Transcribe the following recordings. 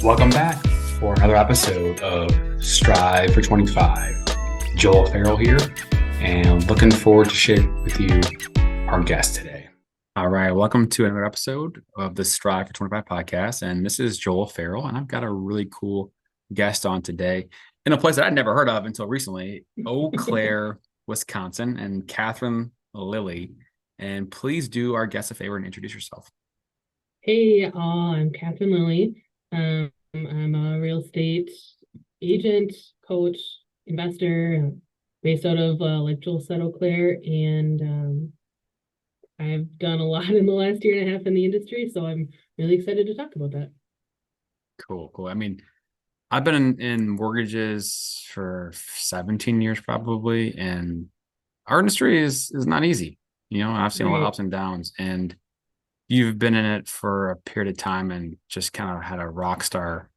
Welcome back for another episode of Strive for 25. Joel Farrell here, and looking forward to sharing with you our guest today. All right, welcome to another episode of the Strive for 25 podcast, and this is Joel Farrell, and I've got a really cool guest on today in a place that I'd never heard of until recently, Eau Claire, Wisconsin, and Katherine Lillie. And please do our guest a favor and introduce yourself. Hey, I'm Katherine Lillie. I'm a real estate agent, coach, investor, based out of like Joel said, Eau Claire, and I've done a lot in the last year and a half in the industry, so I'm really excited to talk about that. Cool. I mean, I've been in mortgages for 17 years probably, and our industry is not easy. I've seen a lot of Right. ups and downs, and you've been in it for a period of time and just kind of had a rock star,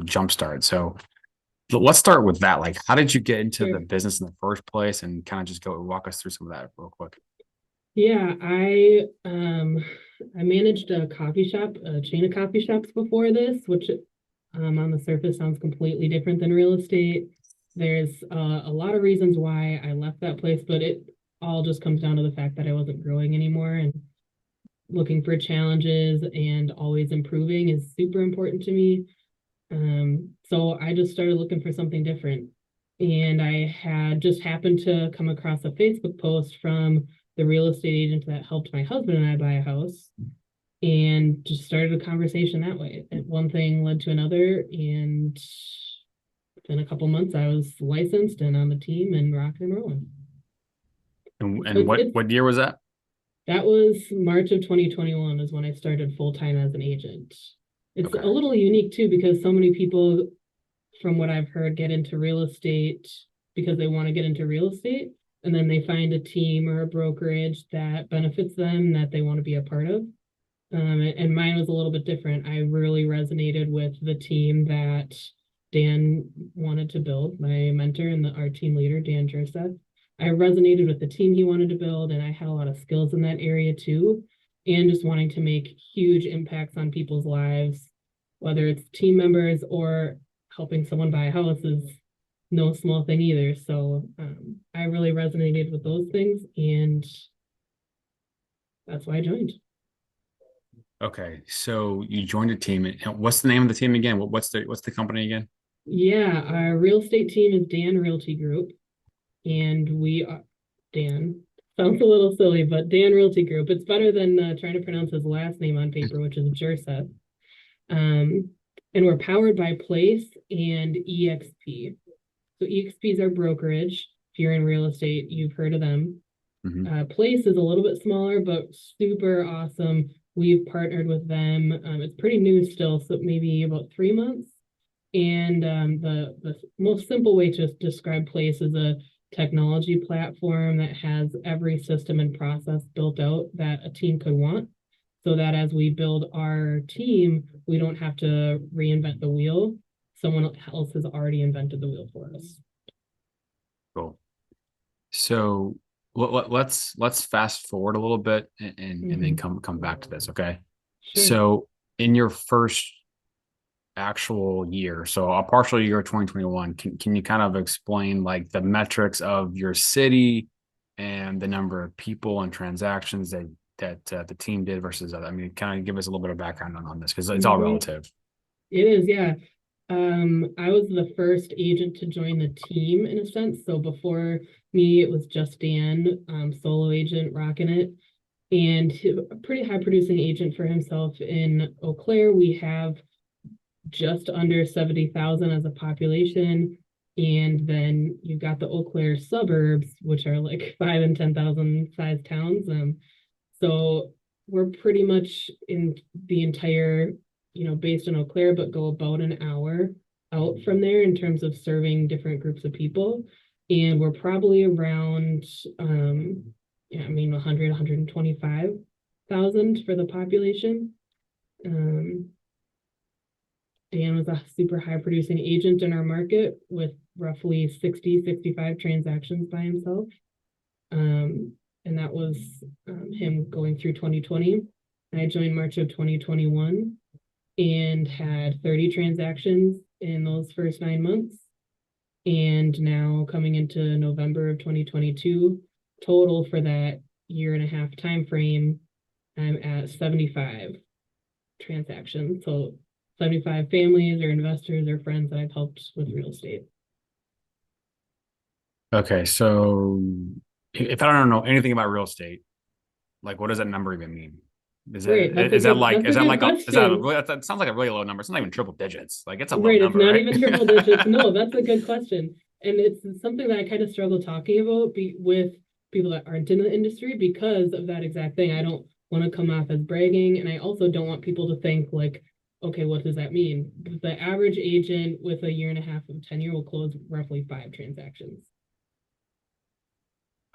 jump start. So let's start with that. Like, how did you get into the Sure. business in the first place, and kind of just go walk us through some of that real quick? Yeah, I managed a coffee shop, a chain of coffee shops before this, which on the surface sounds completely different than real estate. There's a lot of reasons why I left that place, but it all just comes down to the fact that I wasn't growing anymore, and looking for challenges and always improving is super important to me. So I just started looking for something different. And I had just happened to come across a Facebook post from the real estate agent that helped my husband and I buy a house, and just started a conversation that way. And one thing led to another, and in a couple months I was licensed and on the team and rocking and rolling. And, So and what year was that? that was March of 2021 is when I started full time as an agent. It's a Okay. little unique too, because so many people, from what I've heard, get into real estate because they want to get into real estate, and then they find a team or a brokerage that benefits them that they want to be a part of. And mine was a little bit different. I really resonated with the team that Dan wanted to build, my mentor and our team leader, Dan Joseph. I resonated with the team he wanted to build, and I had a lot of skills in that area too, and just wanting to make huge impacts on people's lives, whether it's team members or helping someone buy a house is no small thing either. So I really resonated with those things, and that's why I joined. Okay. So you joined a team. And what's the name of the team again? What's the company again? Yeah, our real estate team is Dan Realty Group, and we are Dan. Sounds a little silly, but Dan Realty Group. It's better than trying to pronounce his last name on paper, which is Jerseth. Um, and we're powered by Place and EXP. So EXP is our brokerage. If you're in real estate, you've heard of them. Hmm. Place is a little bit smaller, but super awesome. We've partnered with them. It's pretty new still, so maybe about 3 months. And the most simple way to describe Place is a technology platform that has every system and process built out that a team could want, so that as we build our team, we don't have to reinvent the wheel. Someone else has already invented the wheel for us. Cool. So let's fast forward a little bit and then Mm-hmm. come back to this. Okay. Sure. So in your first actual year, so a partial year of 2021, can you kind of explain like the metrics of your city and the number of people and transactions that the team did versus other? I mean, kind of give us a little bit of background on this because it's all Mm-hmm. relative. It is, yeah. I was the first agent to join the team in a sense. So before me, it was just Dan, solo agent rocking it, and a pretty high producing agent for himself in Eau Claire. We have just under 70,000 as a population. And then you've got the Eau Claire suburbs, which are like 5 and 10,000 size towns. So we're pretty much in the entire, based in Eau Claire, but go about an hour out from there in terms of serving different groups of people. And we're probably around, yeah, I mean, 100, 125,000 for the population. Um, Dan was a super high producing agent in our market with roughly 60, 65 transactions by himself. And that was him going through 2020. I joined March of 2021. and had 30 transactions in those first 9 months. And now coming into November of 2022, total for that year and a half time frame, I'm at 75 transactions. So 75 families or investors or friends that I've helped with real estate. Okay, so if I don't know anything about real estate, like what does that number even mean? Right. That's a good question. That sounds like a really low number. It's not even triple digits. Like it's a low Right. It's number, not right? even triple digits. No, that's a good question. And it's something that I kind of struggle talking about with people that aren't in the industry because of that exact thing. I don't want to come off as bragging. And I also don't want people to think like, okay, what does that mean? The average agent with a year and a half of tenure will close roughly 5 transactions.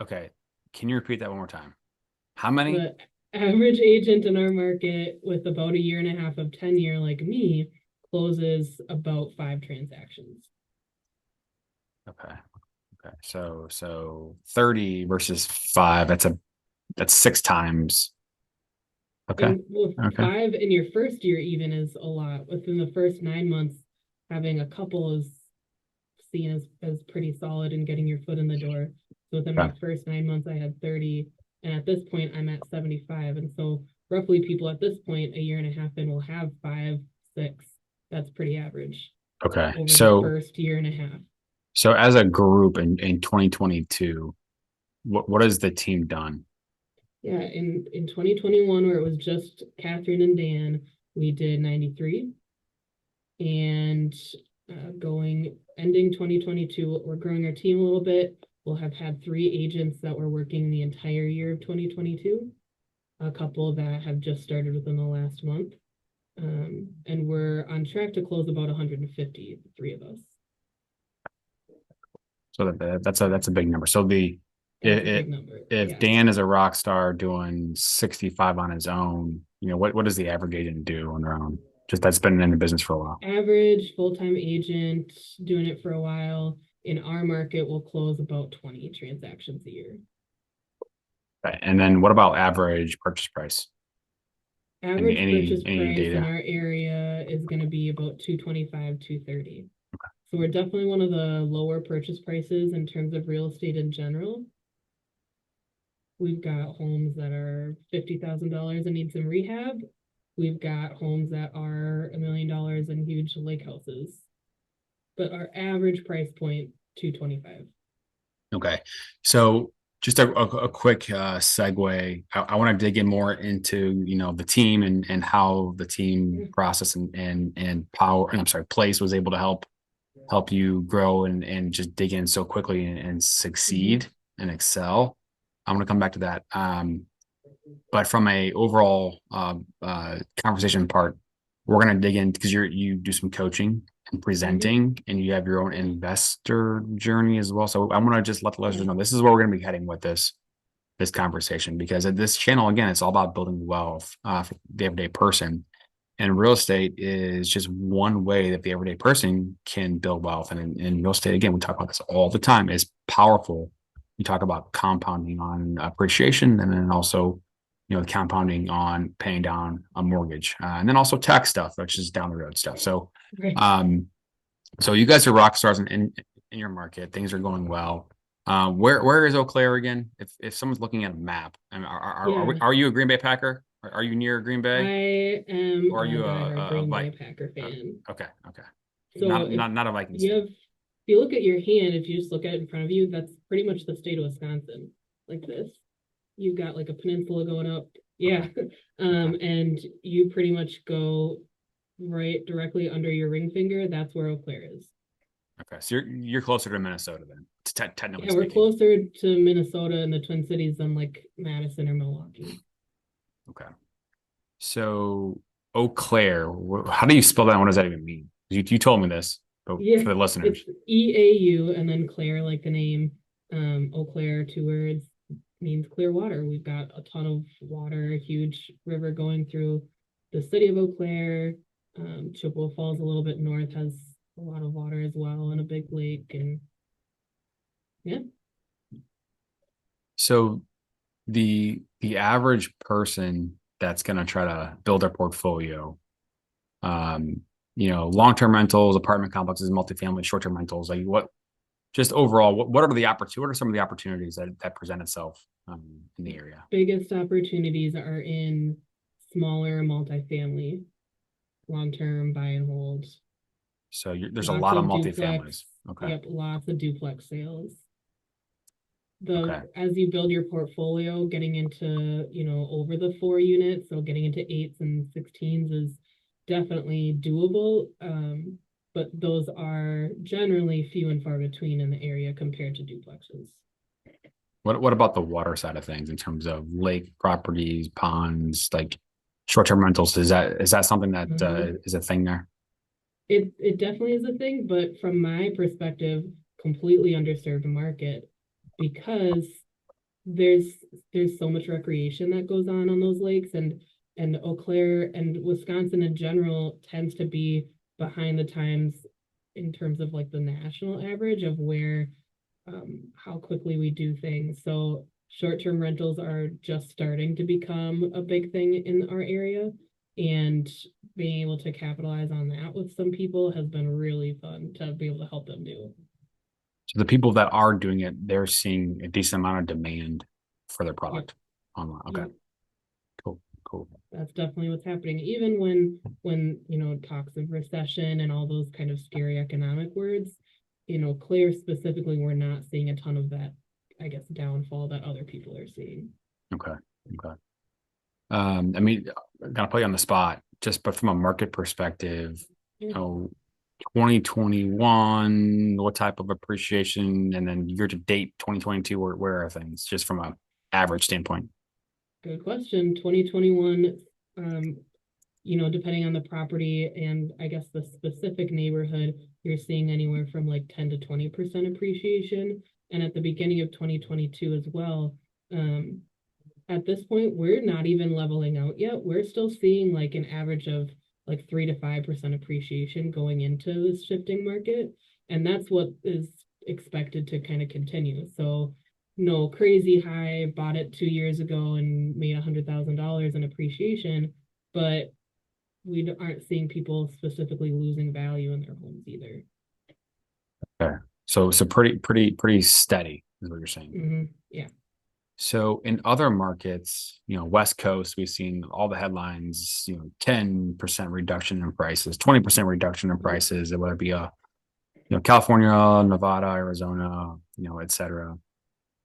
Okay. Can you repeat that one more time? How many? The average agent in our market with about a year and a half of tenure, like me, closes about 5 transactions. Okay. Okay. So 30 versus 5, that's 6 times. Okay. And well, Okay. 5 in your first year even is a lot. Within the first 9 months, having a couple is seen as pretty solid and getting your foot in the door. So within my Okay. first 9 months, I had 30, and at this point, I'm at 75. And so roughly, people at this point, a year and a half in, will have 5, 6. That's pretty average Okay. over the So first year and a half. so as a group in 2022, what has the team done? Yeah, in 2021, where it was just Catherine and Dan, we did 93. And going ending 2022, we're growing our team a little bit. We'll have had 3 agents that were working the entire year of 2022, a couple that have just started within the last month. And we're on track to close about 150, the 3 of us. So that's a big number. So the That's a it, big number. if Yeah. Dan is a rock star doing 65 on his own, what does the average agent do on their own? Just that's been in the business for a while. Average full-time agent doing it for a while in our market will close about 20 transactions a year. Right. And then what about average purchase price? Average purchase Any price in data? our area is going to be about 225, 230. So we're definitely one of the lower purchase prices in terms of real estate in general. We've got homes that are $50,000 and need some rehab. We've got homes that are $1 million and huge lake houses. But our average price point, 225. Okay. So just a quick segue. I want to dig in more into, the team and how the team process and power, I'm sorry, place was able to help you grow and just dig in so quickly and succeed and excel. I'm going to come back to that. But from a overall conversation part, we're going to dig in because you do some coaching and presenting, and you have your own investor journey as well. So I'm going to just let the listeners know this is where we're going to be heading with this conversation, because at this channel, again, it's all about building wealth for the everyday person. And real estate is just one way that the everyday person can build wealth. And in real estate, again, we talk about this all the time, is powerful. We talk about compounding on appreciation, and then also, compounding on paying down a mortgage, and then also tax stuff, which is down the road stuff. So, Right. so you guys are rock stars in your market. Things are going well. Where is Eau Claire again? If someone's looking at a map, I mean, Yeah. are you a Green Bay Packer? Are you near Green Bay? I am Or are a you diehard a Green Bay Viking? Packer fan. Okay, okay. So Not a Vikings fan. if you look at your hand, if you just look at it in front of you, that's pretty much the state of Wisconsin, like this. You've got like a peninsula going up. Yeah. And you pretty much go right directly under your ring finger. That's where Eau Claire is. Okay, so you're closer to Minnesota then, technically Yeah, we're speaking. closer to Minnesota and the Twin Cities than like Madison or Milwaukee. Okay. So Eau Claire, how do you spell that? What does that even mean? You told me this, but Yeah, for the listeners. it's EAU and then Claire, like the name. Eau Claire, 2 words, means clear water. We've got a ton of water, a huge river going through the city of Eau Claire. Chippewa Falls, a little bit north, has a lot of water as well, and a big lake. And yeah. So the average person that's going to try to build their portfolio, long-term rentals, apartment complexes, multifamily, short-term rentals. Like just overall, what are what are some of the opportunities that present itself in the area? Biggest opportunities are in smaller multifamily, long-term buy and hold. So there's a Lots lot of of duplex. multifamilies. Okay. Yep, lots of duplex sales. Okay. As you build your portfolio, getting into, over the 4 units, so getting into 8s and 16s is definitely doable. But those are generally few and far between in the area compared to duplexes. What about the water side of things in terms of lake properties, ponds, like short-term rentals? Is that something that is a thing there? It definitely is a thing, but from my perspective, completely underserved market because there's there's so much recreation that goes on those lakes, and Eau Claire and Wisconsin in general tends to be behind the times in terms of like the national average of where how quickly we do things. So short-term rentals are just starting to become a big thing in our area, and being able to capitalize on that with some people has been really fun to be able to help them do. So the people that are doing it, they're seeing a decent amount of demand for their Yep. product online. Okay, Yep. cool, cool. That's definitely what's happening. Even when talks of recession and all those kind of scary economic words, Claire specifically, we're not seeing a ton of that, I guess, downfall that other people are seeing. Okay, okay. I mean, I'm gonna put you on the spot, just but from a market perspective, Yeah. 2021, what type of appreciation, and then year to date, 2022, where are things, just from a average standpoint? Good question. 2021, depending on the property and I guess the specific neighborhood, you're seeing anywhere from like 10 to 20% appreciation. And at the beginning of 2022 as well, um, at this point, we're not even leveling out yet. We're still seeing like an average of like 3 to 5% appreciation going into this shifting market. And that's what is expected to kind of continue. So no crazy high, bought it 2 years ago and made $100,000 in appreciation, but we aren't seeing people specifically losing value in their homes either. Okay. So pretty steady is what you're saying. Yeah. So in other markets, West Coast, we've seen all the headlines, 10% reduction in prices, 20% reduction in prices, whether it be California, Nevada, Arizona, et cetera.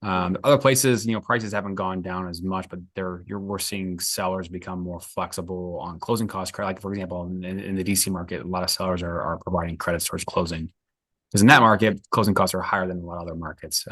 Other places, prices haven't gone down as much, but we're seeing sellers become more flexible on closing costs. Like for example, in the DC market, a lot of sellers are providing credits towards closing. Because in that market, closing costs are higher than a lot of other markets.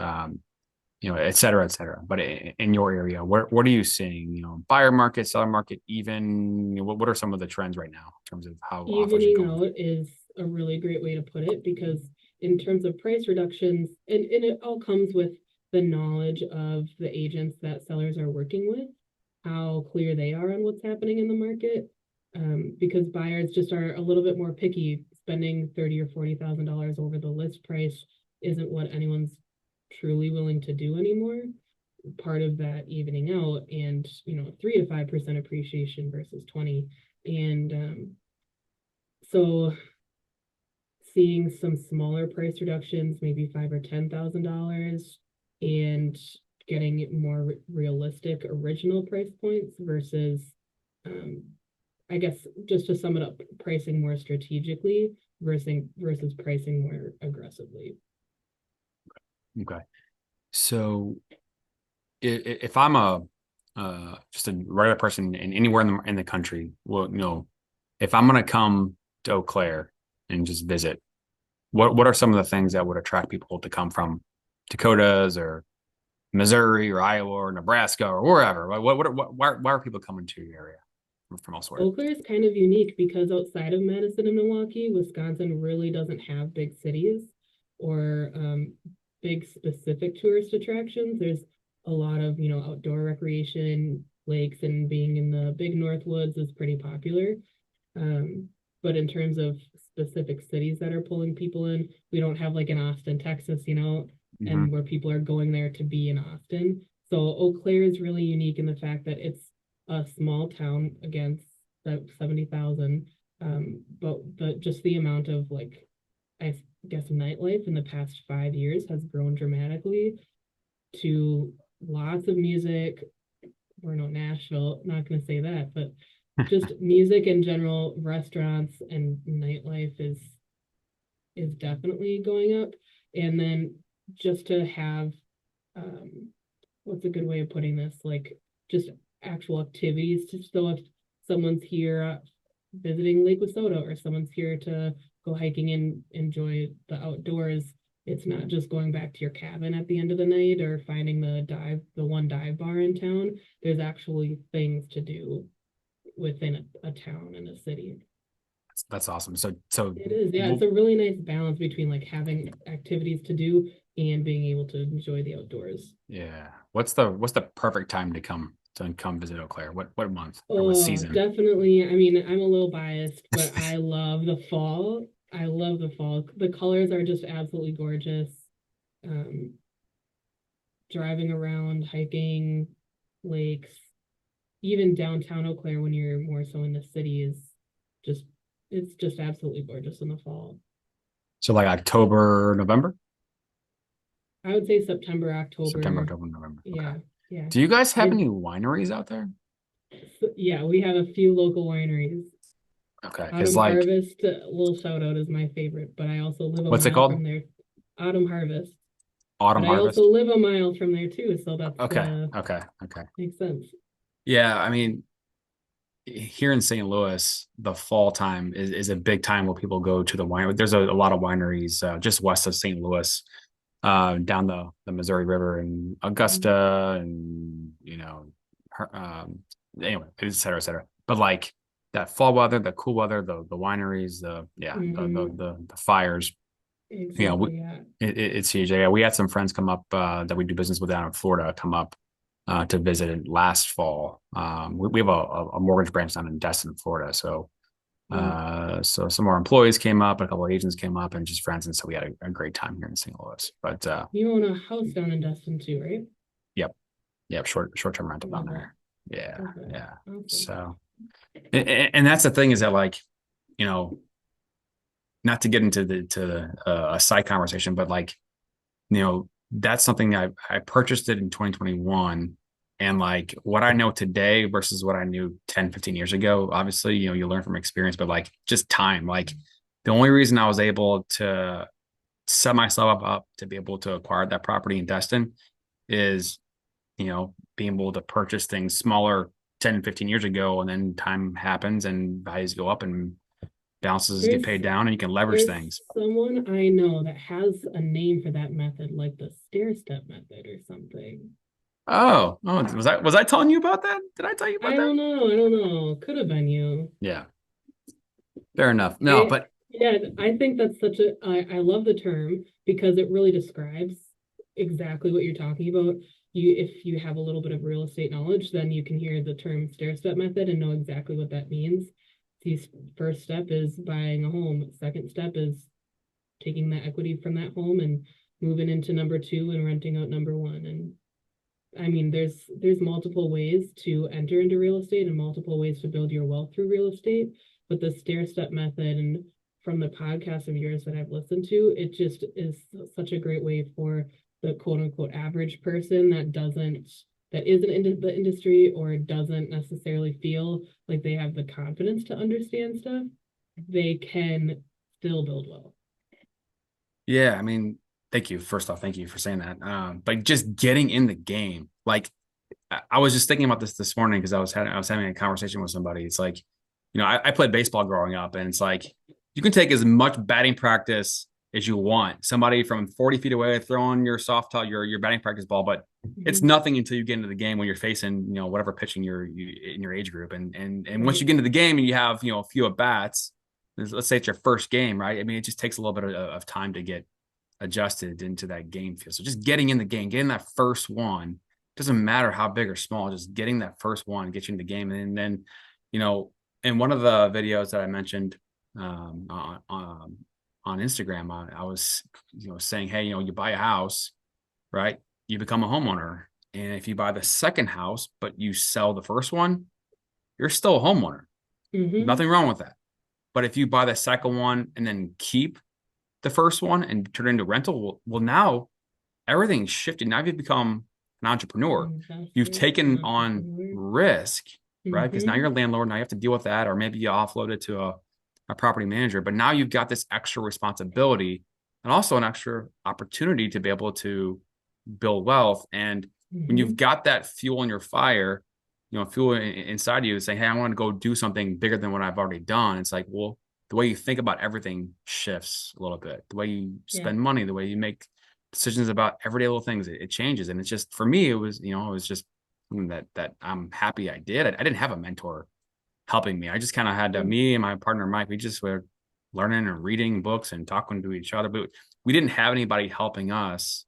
Et cetera, et cetera. But in your area, what are you seeing? Buyer market, seller market, even what are some of the trends right now in terms of how offers are Evening going? out is a really great way to put it because in terms of price reductions, and it all comes with the knowledge of the agents that sellers are working with, how clear they are on what's happening in the market. Because buyers just are a little bit more picky. Spending $30,000 or $40,000 over the list price isn't what anyone's truly willing to do anymore. Part of that evening out, and 3 to 5% appreciation versus 20, and so seeing some smaller price reductions, maybe $5,000 or $10,000, and getting more realistic original price points versus, I guess, just to sum it up, pricing more strategically versus pricing more aggressively. Okay. So if I'm just a regular person in anywhere in the country, well, if I'm going to come to Eau Claire and just visit, what are some of the things that would attract people to come from Dakotas or Missouri or Iowa or Nebraska or wherever? Why are people coming to your area from elsewhere? Eau Claire is kind of unique because outside of Madison and Milwaukee, Wisconsin really doesn't have big cities or big specific tourist attractions. There's a lot of, outdoor recreation, lakes, and being in the big Northwoods is pretty popular. But in terms of specific cities that are pulling people in, we don't have like in Austin, Texas, and where people are going there to be in Austin. So Eau Claire is really unique in the fact that it's a small town, again, 70,000, But just the amount of like, I guess nightlife in the past 5 years has grown dramatically to lots of music. Or no, Nashville, not going to say that, but just music in general, restaurants and nightlife is definitely going up. And then just to have what's a good way of putting this? Like just actual activities. Just so if someone's here visiting Lake Wissota or someone's here to go hiking and enjoy the outdoors, it's not just going back to your cabin at the end of the night or finding the one dive bar in town. There's actually things to do within a town and a city. That's awesome. So it is, yeah, it's a really nice balance between like having activities to do and being able to enjoy the outdoors. Yeah. What's the perfect time to come visit Eau Claire? What month or what season? Definitely. I mean, I'm a little biased, but I love the fall. I love the fall. The colors are just absolutely gorgeous. Um, Driving around, hiking, lakes, even downtown Eau Claire when you're more so in the city is just it's just absolutely gorgeous in the fall. So like October, November? I would say September, September, October. October, November. Yeah, Okay. yeah. Do you guys have any wineries out there? Yeah, we have a few local wineries. Okay, because Autumn like, Harvest, a little shout out is my favorite, but I also live a what's it mile called? from there. Autumn Harvest. But Autumn I also Harvest. live a mile from there too, so that's Okay, okay, okay. makes sense. Yeah, I mean, here in St. Louis, the fall time is a big time where people go to the wine. There's a lot of wineries just west of St. Louis, down the Missouri River and Augusta, and anyway, et cetera, et cetera. But like that fall weather, the cool weather, the wineries, the fires. Exactly, yeah. It's huge. Yeah, we had some friends come up that we do business with down in Florida come up to visit last fall. We have a mortgage branch down in Destin, Florida. So so some of our employees came up, a couple of agents came up, and just friends, and so we had a great time here in St. Louis. But You own a house down in Destin too, right? yep, yep, short-term rental down Love there. Yeah, Okay. yeah. Awesome. So, and that's the thing is that like, you know, not to get into a side conversation, but like, that's something I purchased it in 2021. And like what I know today versus what I knew 10, 15 years ago, obviously, you learn from experience, but like just time, like the only reason I was able to set myself up to be able to acquire that property in Destin is, being able to purchase things smaller 10, 15 years ago. And then time happens and values go up and balances get paid down and you can leverage things. Someone I know that has a name for that method, like the stair step method or something. Oh, was I telling you about that? Did I tell you about I that? don't know. Could have been you. Yeah, fair enough. No, but Yeah, I think that's I love the term because it really describes exactly what you're talking about. If you have a little bit of real estate knowledge, then you can hear the term stair step method and know exactly what that means. The first step is buying a home. Second step is taking the equity from that home and moving into number two and renting out number one. And I mean, there's multiple ways to enter into real estate and multiple ways to build your wealth through real estate. But the stair step method, and from the podcast of yours that I've listened to, it just is such a great way for the quote unquote average person that isn't in the industry or doesn't necessarily feel like they have the confidence to understand stuff. They can still build wealth. yeah, I mean, thank you. First off, thank you for saying that. But just getting in the game, like I was just thinking about this morning because I was having a conversation with somebody. It's like, I played baseball growing up, and it's like you can take as much batting practice as you want. Somebody from 40 feet away throwing your your batting practice ball, but it's nothing until you get into the game when you're facing, whatever pitching you in your age group. And once you get into the game and you have, a few at bats, let's say it's your first game, right? I mean, it just takes a little bit of time to get adjusted into that game feel. So just getting in the game, getting that first one, doesn't matter how big or small, just getting that first one, get you in the game. And then, in one of the videos that I mentioned on Instagram, I was, saying, hey, you buy a house, right? You become a homeowner. And if you buy the second house, but you sell the first one, you're still a homeowner. Nothing wrong with that. But if you buy the second one and then keep the first one and turn it into rental, well, now everything's shifted. Now you've become an entrepreneur. You've taken on risk, right? Because now you're a landlord. Now you have to deal with that, or maybe you offload it to a property manager. But now you've got this extra responsibility and also an extra opportunity to be able to build wealth. And when you've got that fuel in your fire, fuel inside you saying, hey, I want to go do something bigger than what I've already done. It's like, well, the way you think about everything shifts a little bit. The way you spend money, the way you make decisions about everyday little things, it changes. And it's just, for me, it was just something that I'm happy I did. I didn't have a mentor helping me. I just kind of had me and my partner, Mike, we just were learning and reading books and talking to each other, but we didn't have anybody helping us,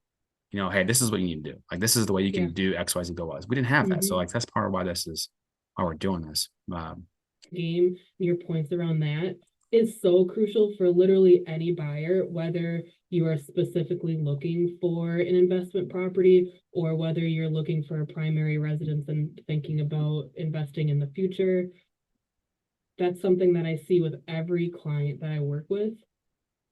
hey, this is what you need to do. Like, this is the way you can do X, Y, Z, go was. We didn't have that. So like, that's part of why why we're doing this. Game, your points around that is so crucial for literally any buyer, whether you are specifically looking for an investment property or whether you're looking for a primary residence and thinking about investing in the future. That's something that I see with every client that I work with.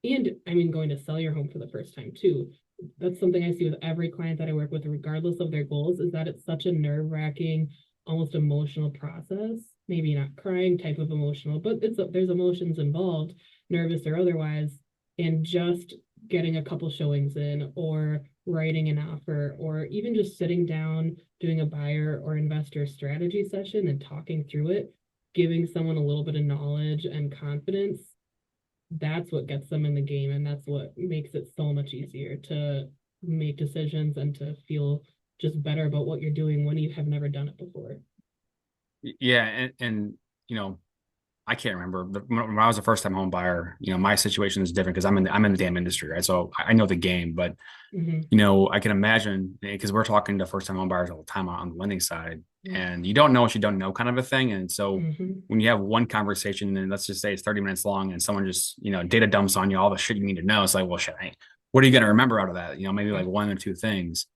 And I mean, going to sell your home for the first time too. That's something I see with every client that I work with, regardless of their goals, is that it's such a nerve-wracking, almost emotional process. Maybe not crying type of emotional, but there's emotions involved, nervous or otherwise. And just getting a couple showings in, or writing an offer, or even just sitting down, doing a buyer or investor strategy session and talking through it, giving someone a little bit of knowledge and confidence, that's what gets them in the game. And that's what makes it so much easier to make decisions and to feel just better about what you're doing when you have never done it before. Yeah. And I can't remember when I was a first time home buyer, my situation is different because I'm in the damn industry, right? So I know the game, but I can imagine, because we're talking to first time home buyers all the time on the lending side, and you don't know what you don't know kind of a thing. And so when you have one conversation, and let's just say it's 30 minutes long, and someone just, data dumps on you all the shit you need to know, it's like, well, shit, what are you going to remember out of that? Maybe like one or two things,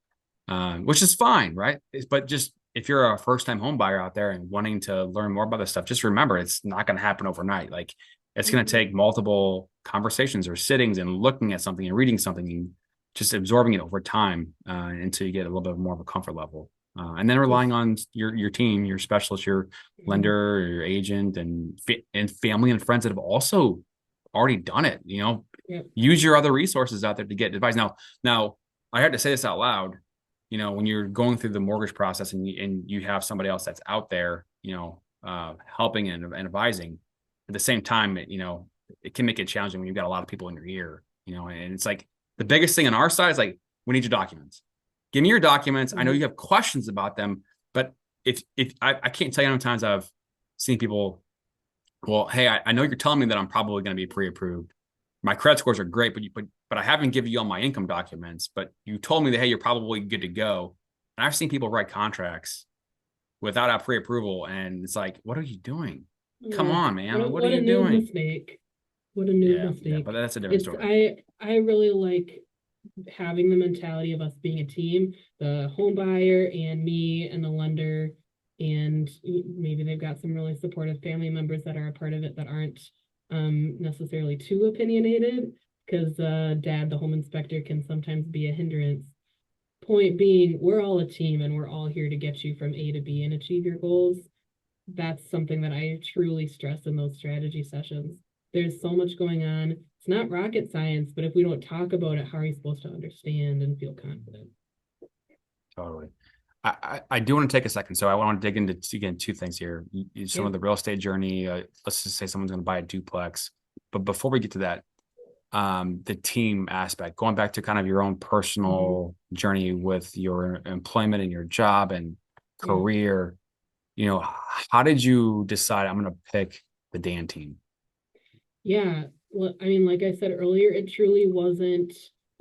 which is fine, right? But just, if you're a first-time home buyer out there and wanting to learn more about this stuff, just remember, it's not going to happen overnight. Like, it's going to take multiple conversations or sittings and looking at something and reading something and just absorbing it over time until you get a little bit more of a comfort level. And then relying on your team, your specialist, your lender, your agent, and family and friends that have also already done it. Use your other resources out there to get advice. Now, I had to say this out loud. When you're going through the mortgage process and you have somebody else that's out there, helping and advising, at the same time, it can make it challenging when you've got a lot of people in your ear, and it's like, the biggest thing on our side is like, we need your documents. Give me your documents. I know you have questions about them, but if I can't tell you how many times I've seen people, well, hey, I know you're telling me that I'm probably going to be pre-approved. My credit scores are great, but I haven't given you all my income documents, but you told me that, hey, you're probably good to go. And I've seen people write contracts without a pre-approval, and it's like, what are you doing? Come on, man. What are you doing? Mistake. What a new mistake. Yeah, but that's a different story. I really like having the mentality of us being a team, the home buyer and me and the lender, and maybe they've got some really supportive family members that are a part of it that aren't necessarily too opinionated, because dad, the home inspector, can sometimes be a hindrance. Point being, we're all a team and we're all here to get you from A to B and achieve your goals. That's something that I truly stress in those strategy sessions. There's so much going on. It's not rocket science, but if we don't talk about it, how are you supposed to understand and feel confident? Totally. I do want to take a second. So I want to dig into, again, two things here. Some of the real estate journey. Let's just say someone's going to buy a duplex. But before we get to that, the team aspect, going back to kind of your own personal journey with your employment and your job and career, how did you decide, I'm going to pick the Dan team? Yeah. Well, I mean, like I said earlier, it truly wasn't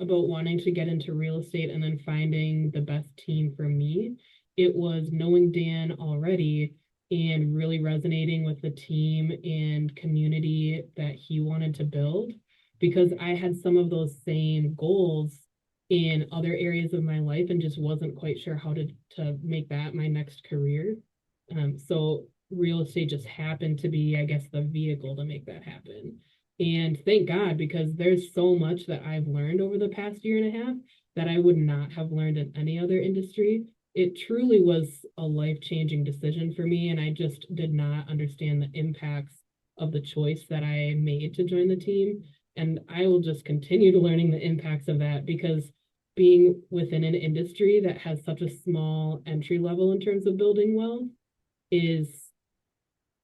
about wanting to get into real estate and then finding the best team for me. It was knowing Dan already and really resonating with the team and community that he wanted to build, because I had some of those same goals in other areas of my life and just wasn't quite sure how to make that my next career. So real estate just happened to be, I guess, the vehicle to make that happen. And thank God, because there's so much that I've learned over the past year and a half that I would not have learned in any other industry. It truly was a life-changing decision for me, and I just did not understand the impacts of the choice that I made to join the team. And I will just continue to learning the impacts of that, because being within an industry that has such a small entry level in terms of building wealth is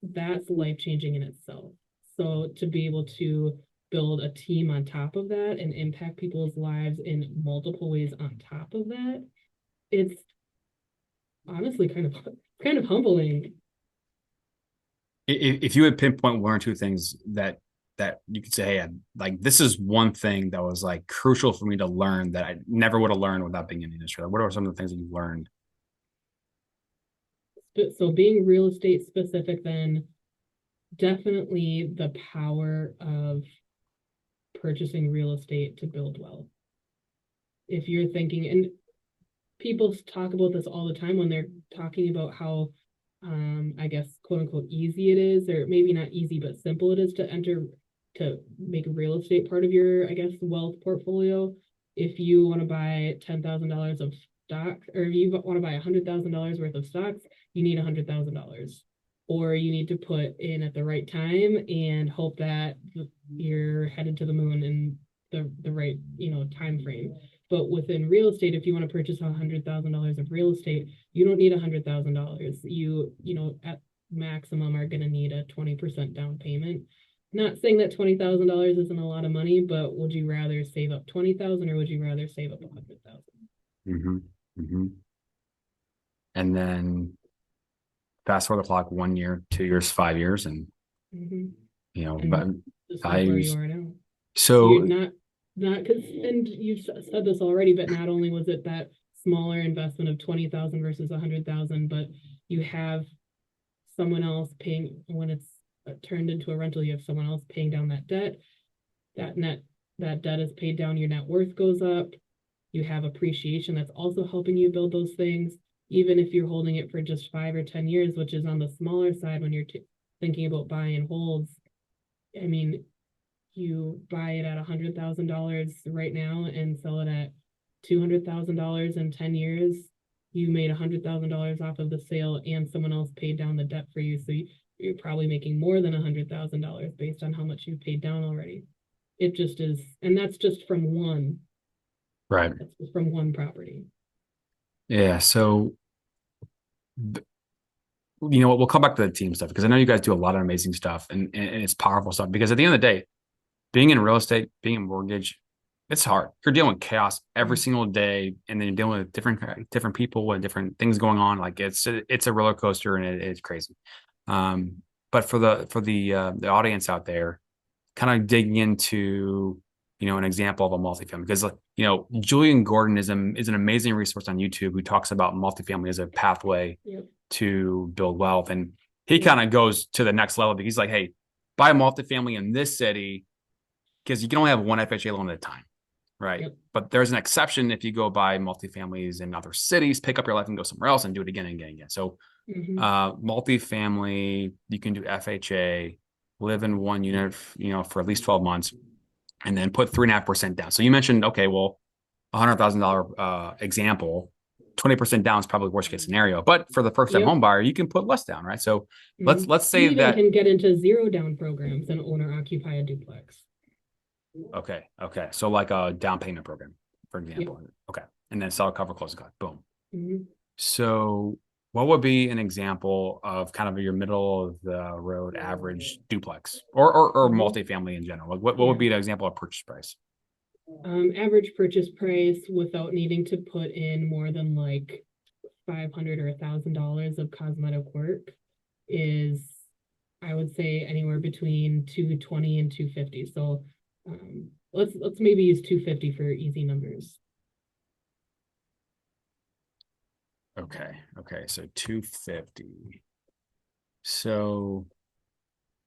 that's life changing in itself. So to be able to build a team on top of that and impact people's lives in multiple ways on top of that, it's honestly kind of humbling. If you would pinpoint one or two things that you could say, hey, like this is one thing that was like crucial for me to learn that I never would have learned without being in the industry. Like, what are some of the things that you learned? So being real estate specific, then definitely the power of purchasing real estate to build wealth. If you're thinking, and people talk about this all the time when they're talking about how I guess quote unquote easy it is, or maybe not easy but simple it is to enter, to make real estate part of your, I guess, wealth portfolio. If you want to buy $10,000 of stock, or if you want to buy $100,000 worth of stocks, you need $100,000, or you need to put in at the right time and hope that you're headed to the moon in the right, time frame. But within real estate, if you want to purchase $100,000 of real estate, you don't need $100,000. At maximum are going to need a 20% down payment. Not saying that $20,000 isn't a lot of money, but would you rather save up 20,000 or would you rather save up 100,000? Mm-hmm. Mm-hmm. And then fast forward the clock 1 year, 2 years, 5 years, and Mm-hmm. but And just like where you values. are now. You're So not because, and you've said this already, but not only was it that smaller investment of 20,000 versus 100,000, but you have someone else paying when it's turned into a rental. You have someone else paying down that debt. That net that debt is paid down. Your net worth goes up. You have appreciation that's also helping you build those things. Even if you're holding it for just 5 or 10 years, which is on the smaller side when you're thinking about buying and holds. I mean, you buy it at $100,000 right now and sell it at $200,000 in 10 years, you made $100,000 off of the sale and someone else paid down the debt for you. So you're probably making more than $100,000 based on how much you paid down already. It just is, and that's just from one. right. That's just from one property. Yeah. So what, we'll come back to the team stuff because I know you guys do a lot of amazing stuff and it's powerful stuff because at the end of the day, being in real estate, being in mortgage, it's hard. You're dealing with chaos every single day, and then you're dealing with different people and different things going on. Like it's a roller coaster, and it's crazy. But for the audience out there, kind of digging into an example of a multifamily because Julian Gordon is an amazing resource on YouTube who talks about multifamily as a pathway Yep. to build wealth, and he Yep. kind of goes to the next level because he's like, hey, buy a multifamily in this city because you can only have one FHA loan at a time, right? Yep. But there's an exception if you go buy multifamilies in other cities, pick up your life and go somewhere else and do it again and again and again. So multifamily, you can do FHA, live in one unit, for at least 12 months, and then put 3.5% down. So you mentioned, okay, well, $100,000 example, 20% down is probably worst case scenario. But for the first time Yep. home buyer, you can put less down, right? So let's say you even that can get into zero down programs and owner occupy a duplex. Okay. So like a down payment program, for example. Yep. Okay. And then seller cover closing cost. Boom. Mm-hmm. So what would be an example of kind of your middle of the road average duplex or multifamily in general? Like what would be an example of purchase price? Average purchase price without needing to put in more than like $500 or $1,000 of cosmetic work is, I would say, anywhere between 220 and 250. So let's maybe use 250 for easy numbers. Okay. So 250. So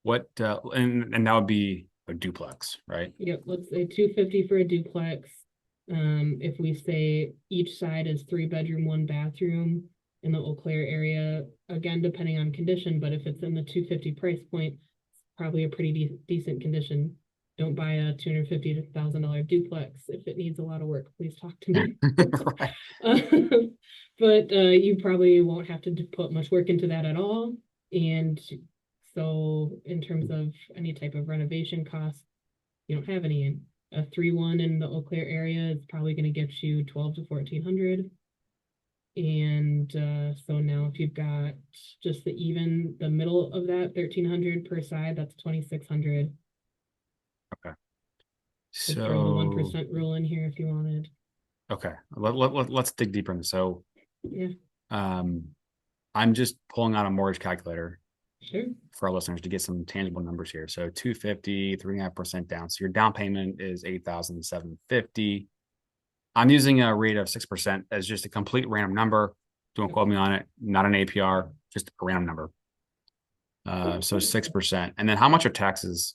what, and that would be a duplex, right? Yep, let's say 250 for a duplex. If we say each side is 3 bedroom, 1 bathroom, in the Eau Claire area, again, depending on condition, but if it's in the 250 price point, it's probably a pretty decent condition. Don't buy a $250,000 duplex. If it needs a lot of work, please talk to me. Right. But you probably won't have to put much work into that at all. And so in terms of any type of renovation costs, you don't have any. A 3-1 in the Eau Claire area is probably going to get you 12 to 1400. And so now if you've got just the middle of that 1300 per side, that's 2600. Okay. Could throw the 1% rule in here if you wanted. Okay. Let's dig deeper into this. So yeah. I'm just pulling out a mortgage calculator. Sure. For our listeners to get some tangible numbers here. So 250, 3.5% down. So your down payment is 8,750. I'm using a rate of 6% as just a complete random number. Don't quote me on it. Not an APR, just a random number. So 6%. And then how much are taxes?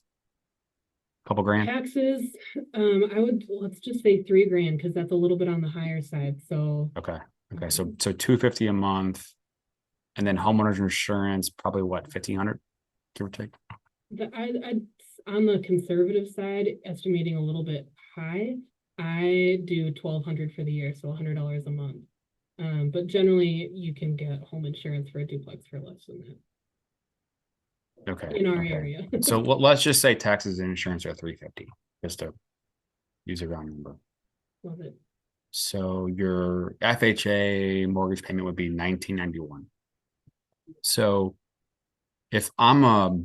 A couple grand? Taxes, let's just say $3,000 because that's a little bit on the higher side. So okay. So 250 a month. And then homeowners insurance, probably what, 1,500, give or take? I on the conservative side, estimating a little bit high, I do 1,200 for the year, so $100 a month. But generally, you can get home insurance for a duplex for less than that. Okay. In our area. So let's just say taxes and insurance are 350, just to use a round number. Love it. So your FHA mortgage payment would be $1,991. So if I'm a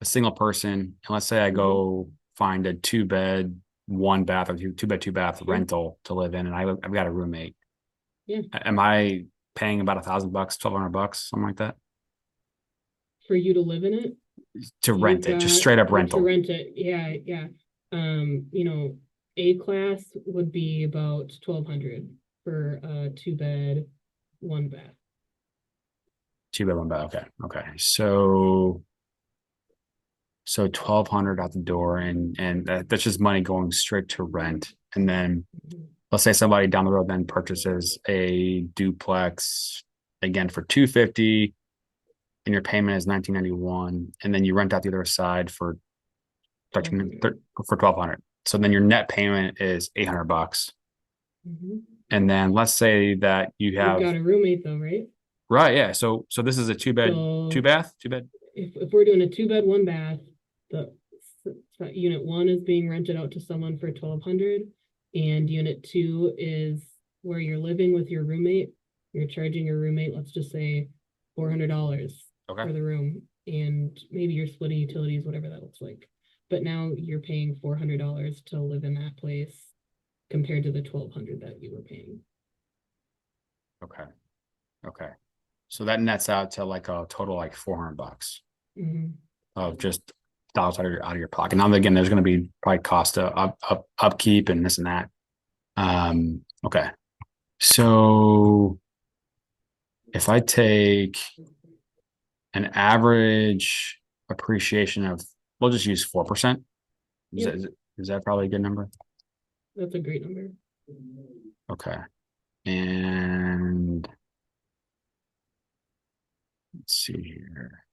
single person, and let's say I go find a 2-bed, 1-bath or 2-bed, 2-bath rental to live in, and I've got a roommate. Yeah. Am I paying about $1,000, $1,200, something like that? For you to live in it? To rent it, just straight up rental. To rent it, yeah. A class would be about 1,200 for a 2-bed, 1-bath. 2-bed, 1-bath. Okay. So 1,200 out the door, and that's just money going straight to rent. And then let's say somebody down the road then purchases a duplex again for 250, and your payment is 1,991, and then you rent out the other side for 1,200. So then your net payment is $800. And then let's say that you've got a roommate though, right? Right, yeah. So this is a 2-bed, 2-bath. If we're doing a 2-bed, 1-bath, the unit 1 is being rented out to someone for 1,200, and unit 2 is where you're living with your roommate. You're charging your roommate, let's just say $400 for the room, and maybe you're splitting utilities, whatever that looks like. But now you're paying $400 to live in that place compared to the $1,200 that you were paying. Okay. So that nets out to like a total like $400 of just dollars out of your pocket. Now again, there's going to be probably cost of upkeep and this and that. Okay. So if I take an average appreciation of, we'll just use 4%. Is that probably a good number? That's a great number. Okay. And let's see here.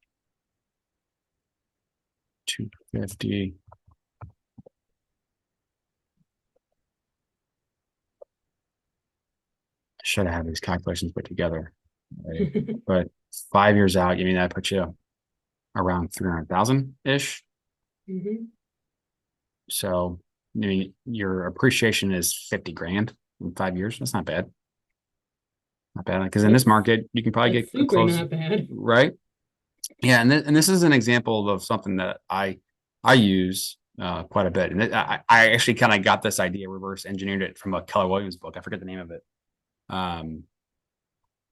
250. I should have these calculations put together. Right? But 5 years out, I mean, that puts you around 300,000-ish. So, I mean, your appreciation is 50 grand in 5 years. That's not bad. Not bad. Because in this market, you can probably get close. Not bad. Right? Yeah, and this is an example of something that I use quite a bit. And I actually kind of got this idea, reverse engineered it from a Keller Williams book. I forget the name of it.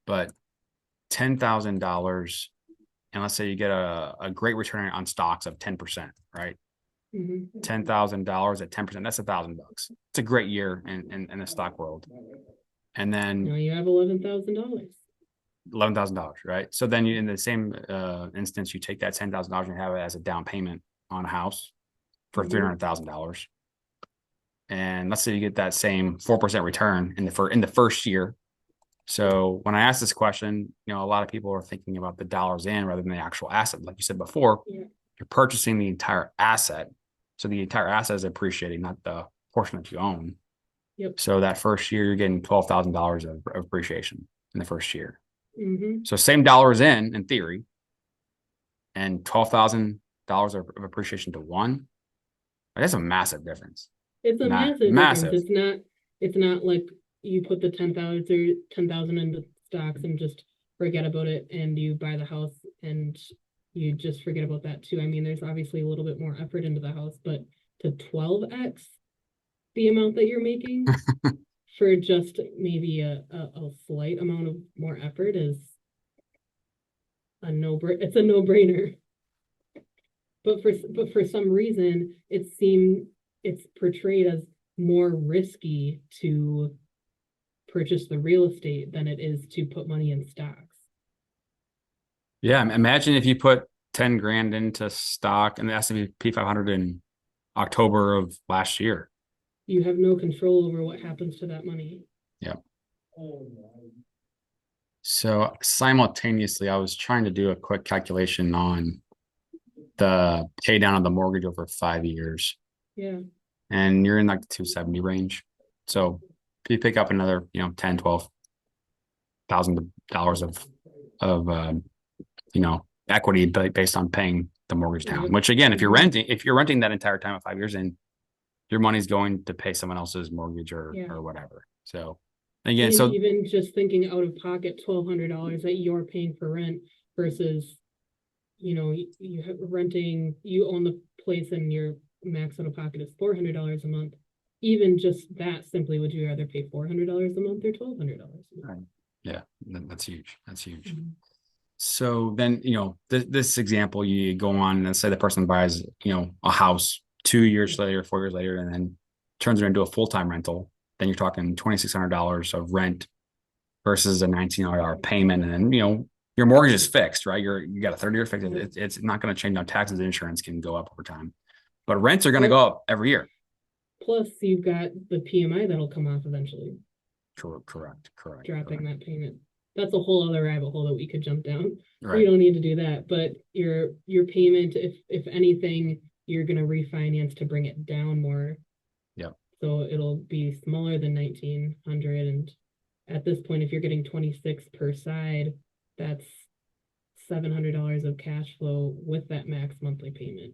But $10,000, and let's say you get a great return on stocks of 10%, right? $10,000 at 10%, that's $1,000. It's a great year in the stock world. And then now you have $11,000. $11,000, right? So then you, in the same instance, you take that $10,000 and have it as a down payment on a house for $300,000. And let's say you get that same 4% return in the first year. So when I asked this question, a lot of people are thinking about the dollars in rather than the actual asset. Like you said before, Yeah. you're purchasing the entire asset. So the entire asset is appreciating, not the portion that you own. Yep. So that first year, you're getting $12,000 of appreciation in the first year. Mm-hmm. So same dollars in theory, and $12,000 of appreciation to one. That's a massive difference. It's a Not massive difference. massive. It's not like you put the 10,000 into stocks and just forget about it and you buy the house and you just forget about that too. I mean, there's obviously a little bit more effort into the house, but to 12x the amount that you're making for just maybe a slight amount of more effort is it's a no-brainer. But for some reason it's portrayed as more risky to purchase the real estate than it is to put money in stocks. Yeah, imagine if you put 10 grand into stock in the S&P 500 in October of last year. You have no control over what happens to that money. Yeah. So simultaneously, I was trying to do a quick calculation on the pay down of the mortgage over 5 years. Yeah. And you're in like the 270 range. So if you pick up another, 10, $12,000 of equity based on paying the mortgage down, which again, if you're renting that entire time of 5 years in, your money's going to pay someone else's mortgage or whatever. So again, and even just thinking out of pocket $1,200 that you're paying for rent versus, you have renting, you own the place and your max out of pocket is $400 a month. Even just that simply, would you rather pay $400 a month or $1,200 a month? Yeah, that's huge. That's huge. Mm-hmm. So then, this example, you go on and say the person buys, a house 2 years later, 4 years later, and then turns it into a full-time rental. Then you're talking $2,600 of rent versus a $1,900 payment. And then, your mortgage is fixed, right? You got a 30-year fix. It's not going to change. Now taxes and insurance can go up over time, but rents are going to go up every year. Plus you've got the PMI that'll come off eventually. Correct. Dropping that payment. That's a whole other rabbit hole that we could jump down. Right. We don't need to do that, but your payment, if anything, you're going to refinance to bring it down more. Yep. So it'll be smaller than 1,900. And at this point, if you're getting 26 per side, that's $700 of cash flow with that max monthly payment.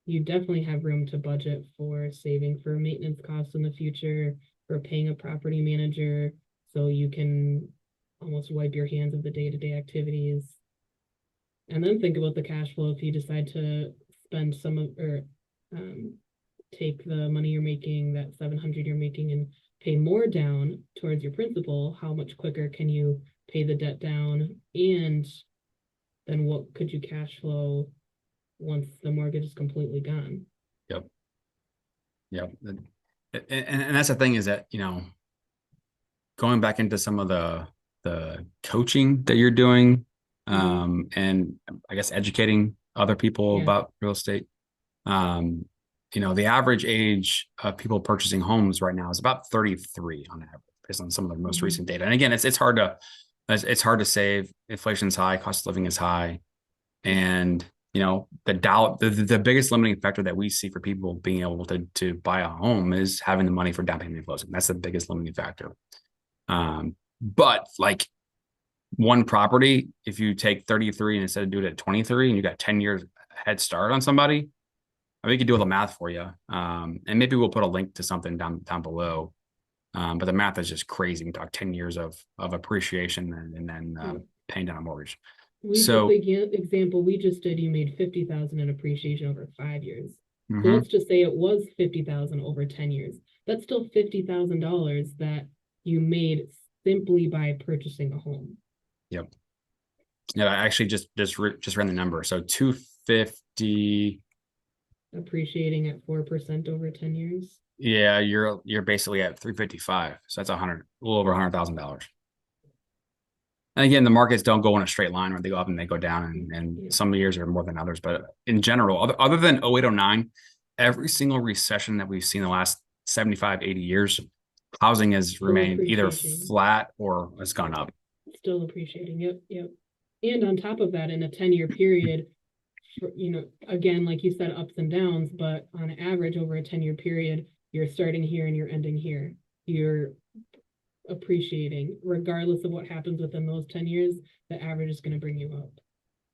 You definitely have room to budget for saving for maintenance costs in the future, for paying a property manager, so you can almost wipe your hands of the day-to-day activities. And then think about the cash flow if you decide to spend take the money you're making, that $700 you're making, and pay more down towards your principal. How much quicker can you pay the debt down? And then what could you cash flow once the mortgage is completely gone? Yep. And that's the thing, is that, going back into some of the coaching that you're doing, and I guess educating other people about real estate. The average age of people purchasing homes right now is about 33 on average, based on some of the most recent data. And again, it's hard to save. Inflation's high, cost of living is high, and the biggest limiting factor that we see for people being able to buy a home is having the money for down payment and closing. That's the biggest limiting factor. But like one property, if you take 33 and instead of do it at 23 and you got 10 years head start on somebody, I mean, we could do all the math for you. And maybe we'll put a link to something down below. But the math is just crazy. We talk 10 years of appreciation and then paying down a mortgage. The example we just did, you made $50,000 in appreciation over 5 years. So let's just say it was $50,000 over 10 years. That's still $50,000 that you made simply by purchasing a home. Yep. Yeah, I actually just ran the number. So 250 appreciating at 4% over 10 years. Yeah, you're basically at 355. So that's a little over $100,000. And again, the markets don't go in a straight line where they go up and they go down, and some years are more than others. But in general, other than 08, 09, every single recession that we've seen the last 75, 80 years, housing has Still remained either appreciating. flat or has gone up. Still appreciating. Yep, yep. And on top of that, in a 10-year period, for, again, like you said, ups and downs, but on average over a 10-year period, you're starting here and you're ending here. You're appreciating, regardless of what happens within those 10 years, the average is going to bring you up.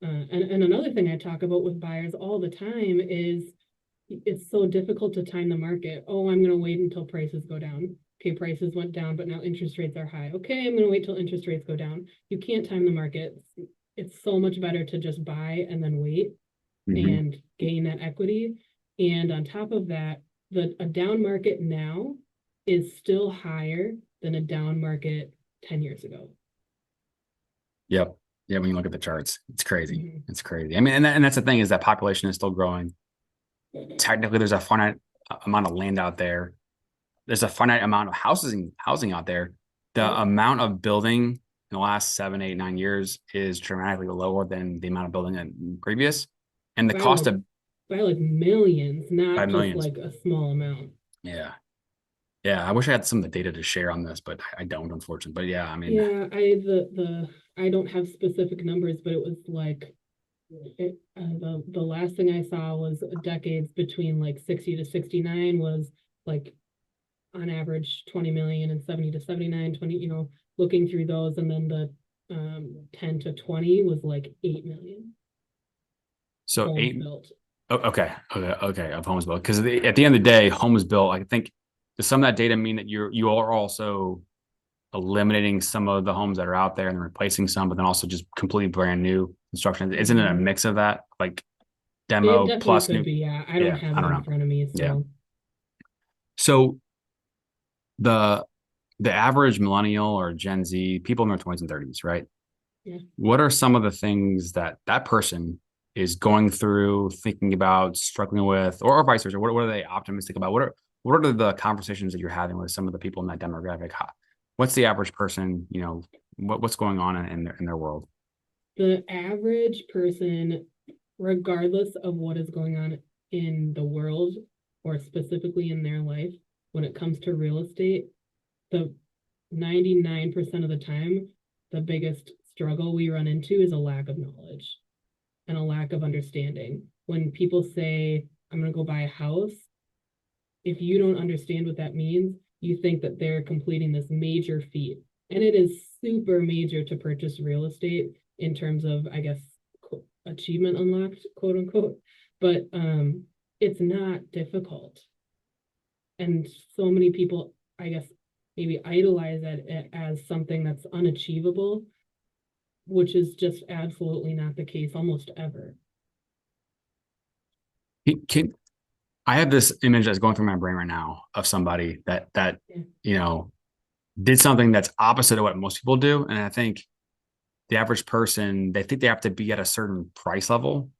And another thing I talk about with buyers all the time is it's so difficult to time the market. Oh, I'm going to wait until prices go down. Okay, prices went down, but now interest rates are high. Okay, I'm going to wait till interest rates go down. You can't time the market. It's so much better to just buy and then wait Mm-hmm. and gain that equity. And on top of that, a down market now is still higher than a down market 10 years ago. Yep. Yeah. When you look at the charts, it's crazy. Mm-hmm. It's crazy. I mean, and that's the thing is that population is still growing. Technically, there's a finite amount of land out there. There's a finite amount of housing out there. The Yep. amount of building in the last 7, 8, 9 years is dramatically lower than the amount of building in previous, and the By cost like of by like millions, not by just millions. like a small amount. Yeah, yeah. I wish I had some of the data to share on this, but I don't, unfortunately. But yeah, I mean, Yeah, I don't have specific numbers, but it was like the last thing I saw was decades between like 60 to 69 was like on average 20 million, and 70 to 79, 20, looking through those, and then the 10 to 20 was like 8 million so homes eight. built. Oh, okay. Of homes built because at the end of the day, homes built. I think does some of that data mean that you are also eliminating some of the homes that are out there and replacing some, but then also just completely brand new construction? Isn't it a Mhm. mix of that, like It demo definitely plus could new? be. Yeah, I don't Yeah, have I it don't in know. front of me, Yeah. so So the the average millennial or Gen Z, people in their 20s and 30s, right? yeah. What are some of the things that that person is going through, thinking about, struggling with, or vice versa? What are they optimistic about? What are the conversations that you're having with some of the people in that demographic? What's the average person? What's going on in their world? The average person, regardless of what is going on in the world or specifically in their life, when it comes to real estate, the 99% of the time, the biggest struggle we run into is a lack of knowledge and a lack of understanding. When people say, I'm going to go buy a house, if you don't understand what that means, you think that they're completing this major feat. And it is super major to purchase real estate in terms of, I guess, achievement unlocked, quote unquote. But it's not difficult. And so many people, I guess, maybe idolize it as something that's unachievable, which is just absolutely not the case almost ever. Can I have this image that's going through my brain right now of somebody that Yeah. you know did something that's opposite of what most people do, and I think the average person they think they have to be at a certain price level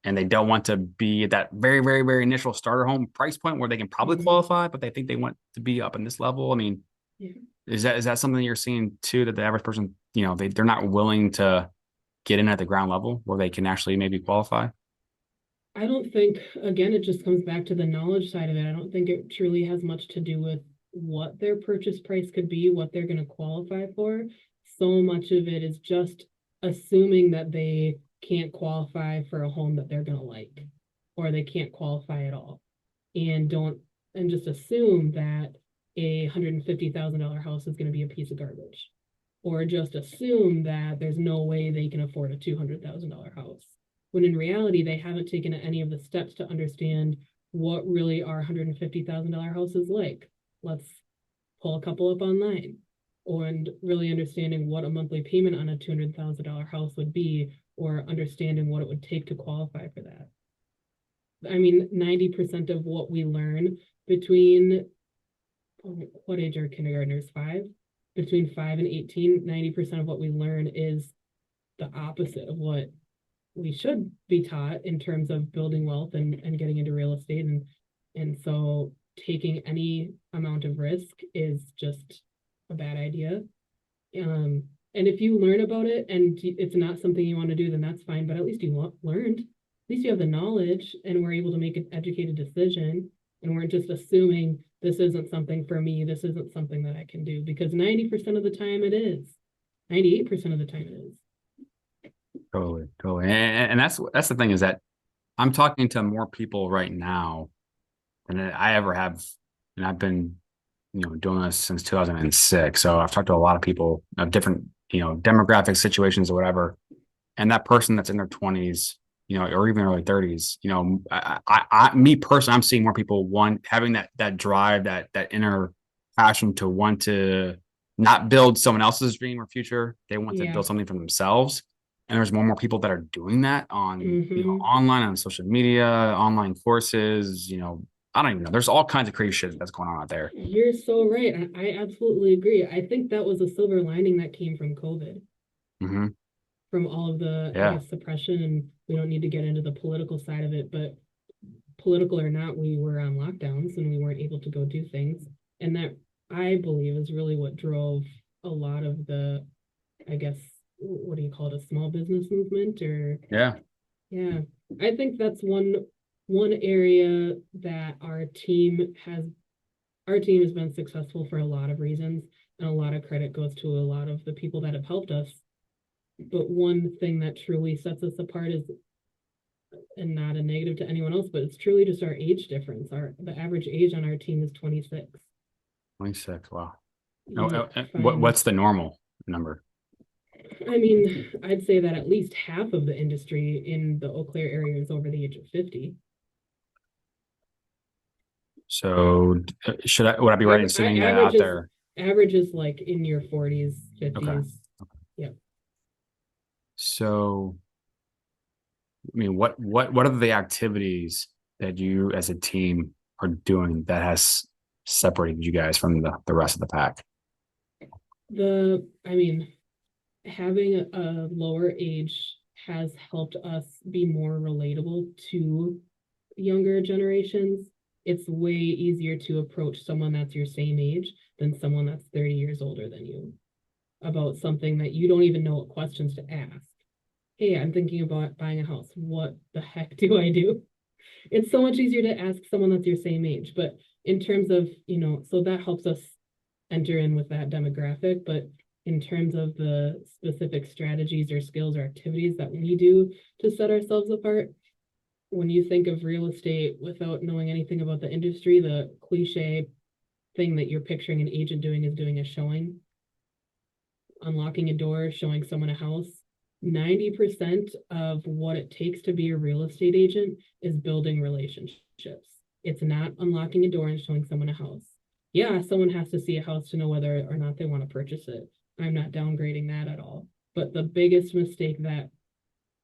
and they don't want to be at that very, very, very initial starter home price point where they can probably Mm-hmm. qualify, but they think they want to be up in this level. I mean, Yeah. is that something you're seeing too, that the average person, they're not willing to get in at the ground level where they can actually maybe qualify? I don't think, again, it just comes back to the knowledge side of it. I don't think it truly has much to do with what their purchase price could be, what they're going to qualify for. So much of it is just assuming that they can't qualify for a home that they're going to like, or they can't qualify at all, and don't, and just assume that a $150,000 house is going to be a piece of garbage, or just assume that there's no way they can afford a $200,000 house, when in reality they haven't taken any of the steps to understand what really are $150,000 houses like. Let's pull a couple up online, and really understanding what a monthly payment on a $200,000 house would be, or understanding what it would take to qualify for that. I mean, 90% of what we learn between, what age are kindergartners? 5? Between 5 and 18, 90% of what we learn is the opposite of what we should be taught in terms of building wealth and getting into real estate. And so taking any amount of risk is just a bad idea. And if you learn about it and it's not something you want to do, then that's fine. But at least you learned. At least you have the knowledge and were able to make an educated decision. and we're just assuming this isn't something for me, this isn't something that I can do, because 90% of the time it is. 98% of the time it is. Totally, totally. And that's the thing is that I'm talking to more people right now than I ever have, and I've been, doing this since 2006. So I've talked to a lot of people of different, demographic situations or whatever. And that person that's in their 20s, or even early 30s, me personally, I'm seeing more people having that drive, that inner passion to want to not build someone else's dream or future. They want to Yeah. build something for themselves. And there's more and more people that are doing that on, online, on social media, online courses, I don't even know. There's all kinds of crazy shit that's going on out there. You're so right. I absolutely agree. I think that was a silver lining that came from COVID. Mm-hmm. From all of the, I Yeah. guess, suppression, and we don't need to get into the political side of it, but political or not, we were on lockdowns and we weren't able to go do things. And that, I believe, is really what drove a lot of the, I guess, what do you call it, a small business movement? Or Yeah. I think that's one area that our team has been successful for a lot of reasons, and a lot of credit goes to a lot of the people that have helped us. But one thing that truly sets us apart is, and not a negative to anyone else, but it's truly just our age difference. The average age on our team is 26. 26. Wow. Find, What's the normal number? I mean, I'd say that at least half of the industry in the Eau Claire area is over the age of 50. So would I be right in assuming that out there? Average is like in your 40s, 50s. Okay. Yeah. So, I mean, what are the activities that you as a team are doing that has separated you guys from the rest of the pack? I mean, having a lower age has helped us be more relatable to younger generations. It's way easier to approach someone that's your same age than someone that's 30 years older than you about something that you don't even know what questions to ask. Hey, I'm thinking about buying a house. What the heck do I do? It's so much easier to ask someone that's your same age. But in terms of, so that helps us enter in with that demographic. But in terms of the specific strategies or skills or activities that we do to set ourselves apart, when you think of real estate without knowing anything about the industry, the cliche thing that you're picturing an agent doing is doing a showing, unlocking a door, showing someone a house. 90% of what it takes to be a real estate agent is building relationships. It's not unlocking a door and showing someone a house. Yeah, someone has to see a house to know whether or not they want to purchase it. I'm not downgrading that at all. But the biggest mistake that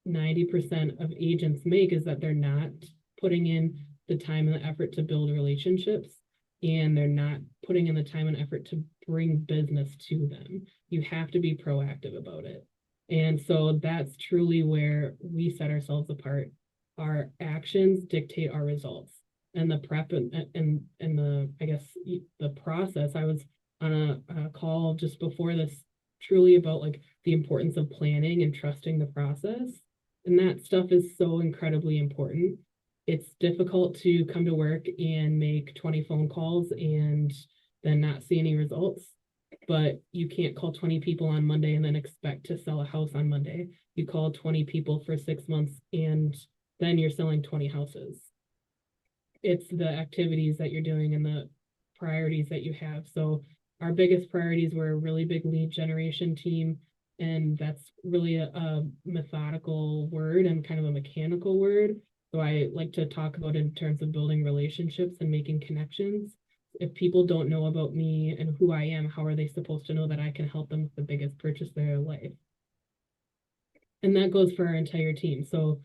90% of agents make is that they're not putting in the time and the effort to build relationships, and they're not putting in the time and effort to bring business to them. You have to be proactive about it. And so that's truly where we set ourselves apart. Our actions dictate our results. And the prep and the, I guess, the process. I was on a call just before this, truly about like the importance of planning and trusting the process. And that stuff is so incredibly important. It's difficult to come to work and make 20 phone calls and then not see any results. But you can't call 20 people on Monday and then expect to sell a house on Monday. You call 20 people for 6 months and then you're selling 20 houses. It's the activities that you're doing and the priorities that you have. So our biggest priorities were a really big lead generation team. And that's really a methodical word and kind of a mechanical word. So I like to talk about it in terms of building relationships and making connections. If people don't know about me and who I am, how are they supposed to know that I can help them with the biggest purchase of their life? And that goes for our entire team. So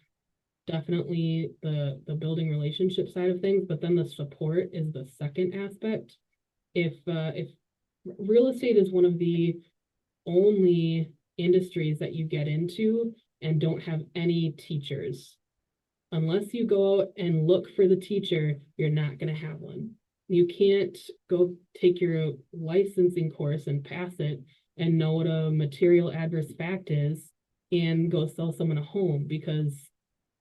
definitely the building relationship side of things, but then the support is the second aspect. If real estate is one of the only industries that you get into and don't have any teachers. Unless you go out and look for the teacher, you're not going to have one. You can't go take your licensing course and pass it and know what a material adverse fact is and go sell someone a home, because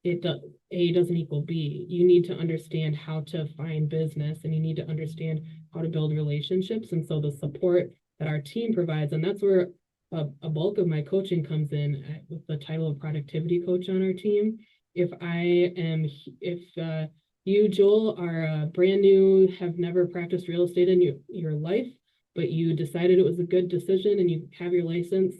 it does A doesn't equal B. You need to understand how to find business, and you need to understand how to build relationships. And so the support that our team provides, and that's where a bulk of my coaching comes in with the title of productivity coach on our team. If you, Joel, are brand new, have never practiced real estate in your life, but you decided it was a good decision and you have your license,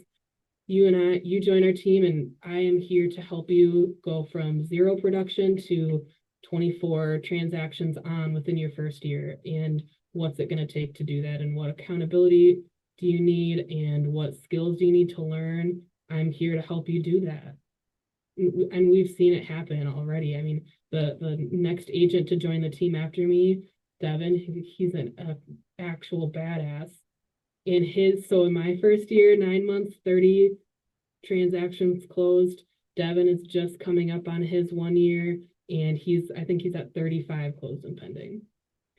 you join our team, and I am here to help you go from zero production to 24 transactions on within your first year. And what's it going to take to do that? And what accountability do you need? And what skills do you need to learn? I'm here to help you do that. And we've seen it happen already. I mean, the next agent to join the team after me, Devin, he's an actual badass. In my first year, 9 months, 30 transactions closed. Devin is just coming up on his 1 year, and I think he's at 35 closed and pending.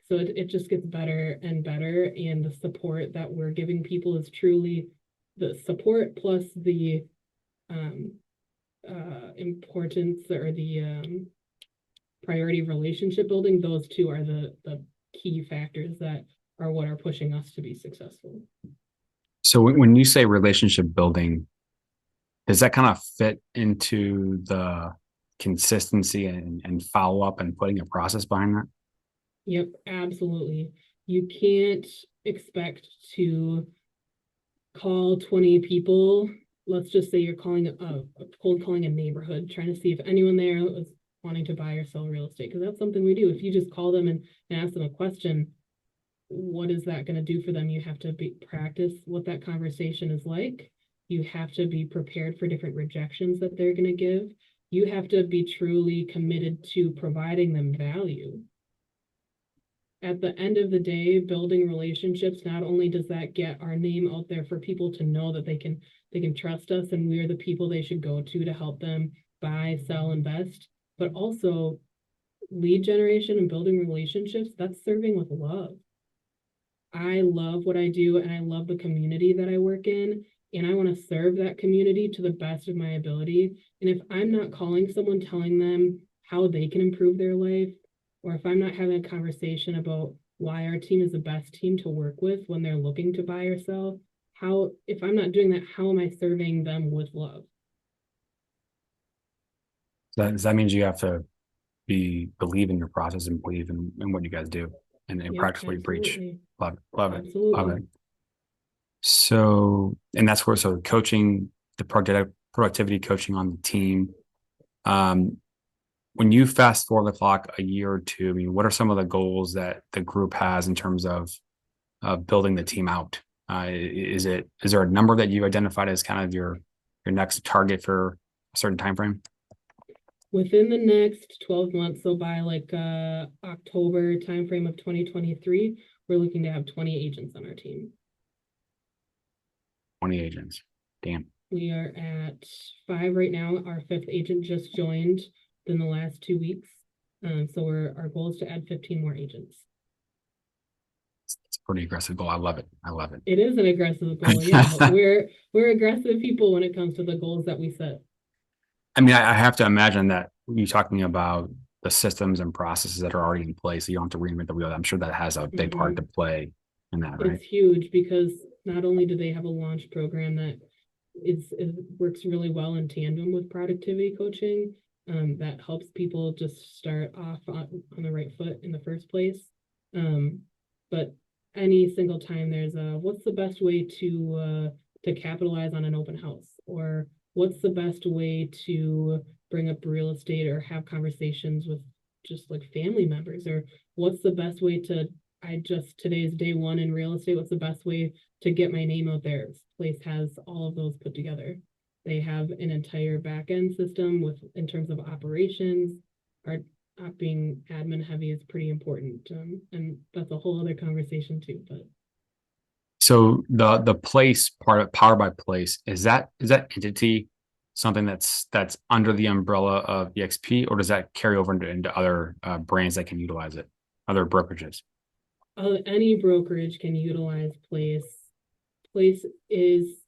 So it just gets better and better. And the support that we're giving people is truly the support plus the importance or the priority of relationship building. Those two are the key factors that are what are pushing us to be successful. So when you say relationship building, does that kind of fit into the consistency and follow up and putting a process behind that? Yep, absolutely. You can't expect to call 20 people. Let's just say you're cold calling a neighborhood, trying to see if anyone there is wanting to buy or sell real estate, because that's something we do. If you just call them and ask them a question, what is that going to do for them? You have to practice what that conversation is like. You have to be prepared for different rejections that they're going to give. You have to be truly committed to providing them value. At the end of the day, building relationships, not only does that get our name out there for people to know that they can trust us and we're the people they should go to help them buy, sell, invest, but also lead generation and building relationships, that's serving with love. I love what I do, and I love the community that I work in, and I want to serve that community to the best of my ability. And if I'm not calling someone telling them how they can improve their life, or if I'm not having a conversation about why our team is the best team to work with when they're looking to buy or sell, if I'm not doing that, how am I serving them with love? That means you have to believe in your process and believe in what you guys do and Yep, practice what you preach. absolutely. Love it. Love it. Absolutely. Love it. So, and that's where, so coaching, the productivity coaching on the team. When you fast forward the clock a year or two, I mean, what are some of the goals that the group has in terms of building the team out? Is there a number that you identified as kind of your next target for a certain time frame? Within the next 12 months, so by like October timeframe of 2023, we're looking to have 20 agents on our team. 20 agents. Damn. We are at 5 right now. Our 5th agent just joined in the last 2 weeks. So our goal is to add 15 more agents. It's a pretty aggressive goal. I love it. I love it. It is an aggressive goal, yeah. But we're aggressive people when it comes to the goals that we set. I mean, I have to imagine that you're talking about the systems and processes that are already in place. So you don't have to reinvent the wheel. I'm sure that has a big part to play in that, right? It's huge because not only do they have a launch program that it works really well in tandem with productivity coaching, that helps people just start off on the right foot in the first place. But any single time there's what's the best way to capitalize on an open house, or what's the best way to bring up real estate or have conversations with just like family members, or what's the best way today's day one in real estate, what's the best way to get my name out there? This place has all of those put together. They have an entire back end system in terms of operations. Our being admin heavy is pretty important, and that's a whole other conversation too. But so the place part of Powered by Place, is that entity something that's under the umbrella of EXP, or does that carry over into other brands that can utilize it, other brokerages? Any brokerage can utilize Place. Place is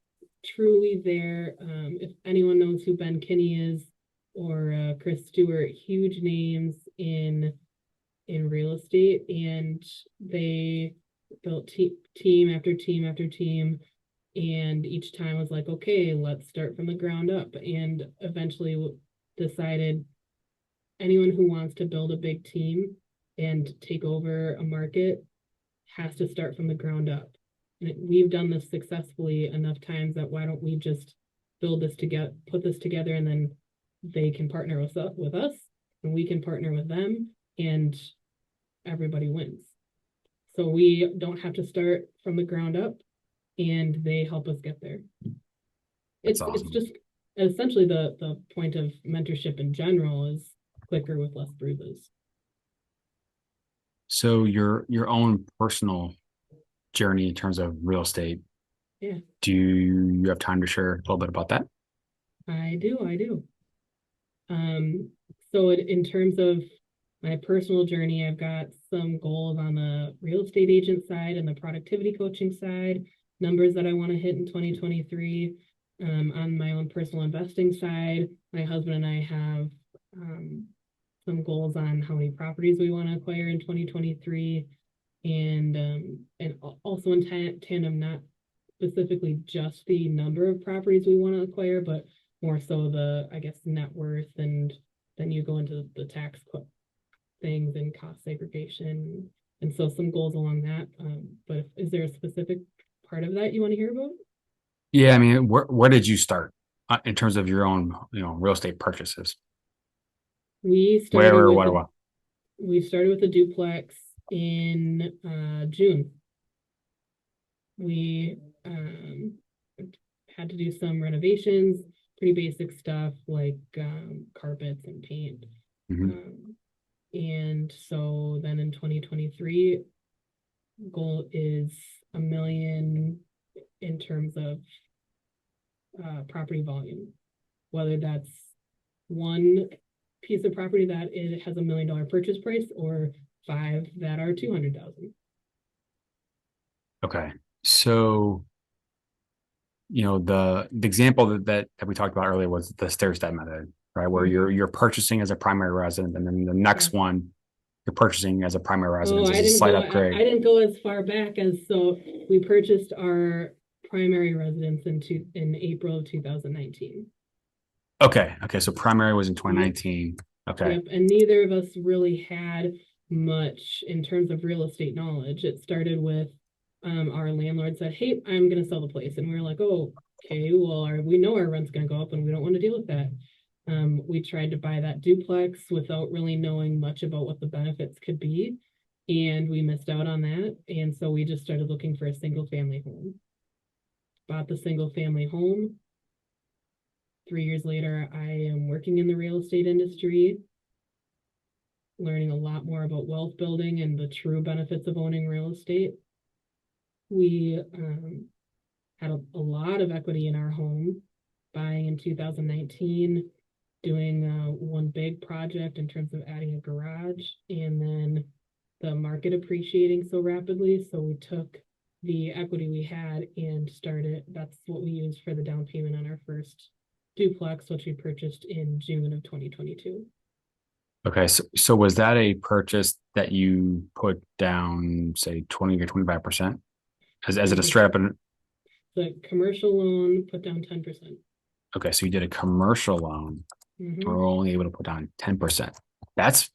truly there. If anyone knows who Ben Kinney is, or Chris Stewart, huge names in real estate, and they built team after team after team, and each time was like, okay, let's start from the ground up, and eventually decided anyone who wants to build a big team and take over a market has to start from the ground up. And we've done this successfully enough times that why don't we just build this together, put this together, and then they can partner with us, and we can partner with them, and everybody wins. So we don't have to start from the ground up, and they help us get there. That's awesome. It's just essentially the point of mentorship in general is quicker with less bruises. So your own personal journey in terms of real estate. Yeah. Do you have time to share a little bit about that? I do. So in terms of my personal journey, I've got some goals on the real estate agent side and the productivity coaching side, numbers that I want to hit in 2023. On my own personal investing side, my husband and I have some goals on how many properties we want to acquire in 2023, and also in tandem, not specifically just the number of properties we want to acquire, but more so the, I guess, net worth, and then you go into the tax things and cost segregation, and so some goals along that. But is there a specific part of that you want to hear about? Yeah, I mean, where did you start in terms of your own, real estate purchases? We Where started or with what? a What? we started with a duplex in June. We had to do some renovations, pretty basic stuff like carpets and paint. Mm-hmm. And so then in 2023, goal is $1 million in terms of property volume, whether that's one piece of property that it has $1 million purchase price, or 5 that are 200,000. Okay. So, the example that we talked about earlier was the stair step method, right? Where you're purchasing as a primary resident, and then the next one you're purchasing as a primary residence as a slight upgrade. I didn't go as far back as, so we purchased our primary residence in April of 2019. Okay. So primary was in 2019. Okay. Yep. And neither of us really had much in terms of real estate knowledge. It started with our landlord said, hey, I'm going to sell the place. And we were like, oh, okay, well, we know our rent's going to go up and we don't want to deal with that. We tried to buy that duplex without really knowing much about what the benefits could be, and we missed out on that. And so we just started looking for a single family home. Bought the single family home. 3 years later, I am working in the real estate industry, learning a lot more about wealth building and the true benefits of owning real estate. We had a lot of equity in our home, buying in 2019, doing one big project in terms of adding a garage, and then the market appreciating so rapidly. So we took the equity we had and started, that's what we used for the down payment on our first duplex, which we purchased in June of 2022. Okay. So was that a purchase that you put down, say, 20 or 25%? Is it a straight up? The commercial loan, put down 10%. Okay. So you did a commercial loan. Mm-hmm. We're only able to put down 10%. That's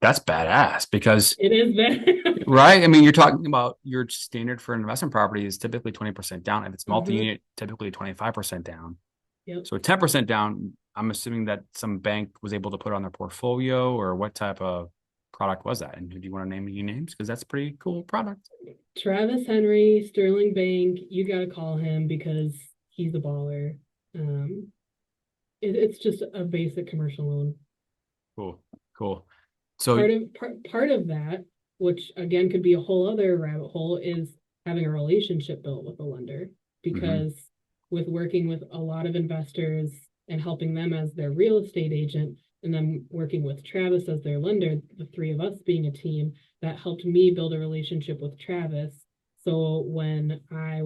badass, because it is bad. Right. I mean, you're talking about your standard for an investment property is typically 20% down. If it's multi-unit, typically 25% down. Yep. So 10% down, I'm assuming that some bank was able to put it on their portfolio, or what type of product was that? And do you want to name any names? Because that's a pretty cool product. Travis Henry, Sterling Bank. You got to call him because he's a baller. It's just a basic commercial loan. Cool. So part of that, which again could be a whole other rabbit hole, is having a relationship built with a lender, because with working with a lot of investors and helping them as their real estate agent, and then working with Travis as their lender, the three of us being a team, that helped me build a relationship with Travis. So when my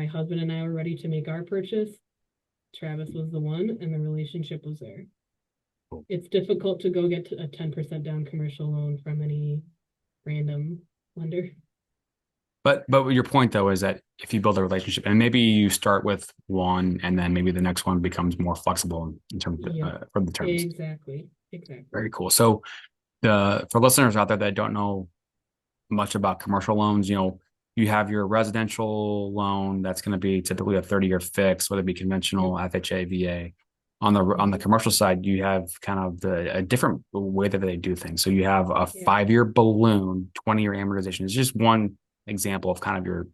husband and I were ready to make our purchase, Travis was the one, and the relationship was there. Cool. It's difficult to go get a 10% down commercial loan from any random lender. But your point though is that if you build a relationship and maybe you start with one and then maybe the next one becomes more flexible in terms of Yep. for the terms. Exactly. Very cool. So for listeners out there that don't know much about commercial loans, you have your residential loan that's going to be typically a 30-year fix, whether it be conventional, Yep. FHA, VA. On the commercial side, you have kind of a different way that they do things. So you have a Yeah. 5-year balloon, 20-year amortization. It's just one example of kind of your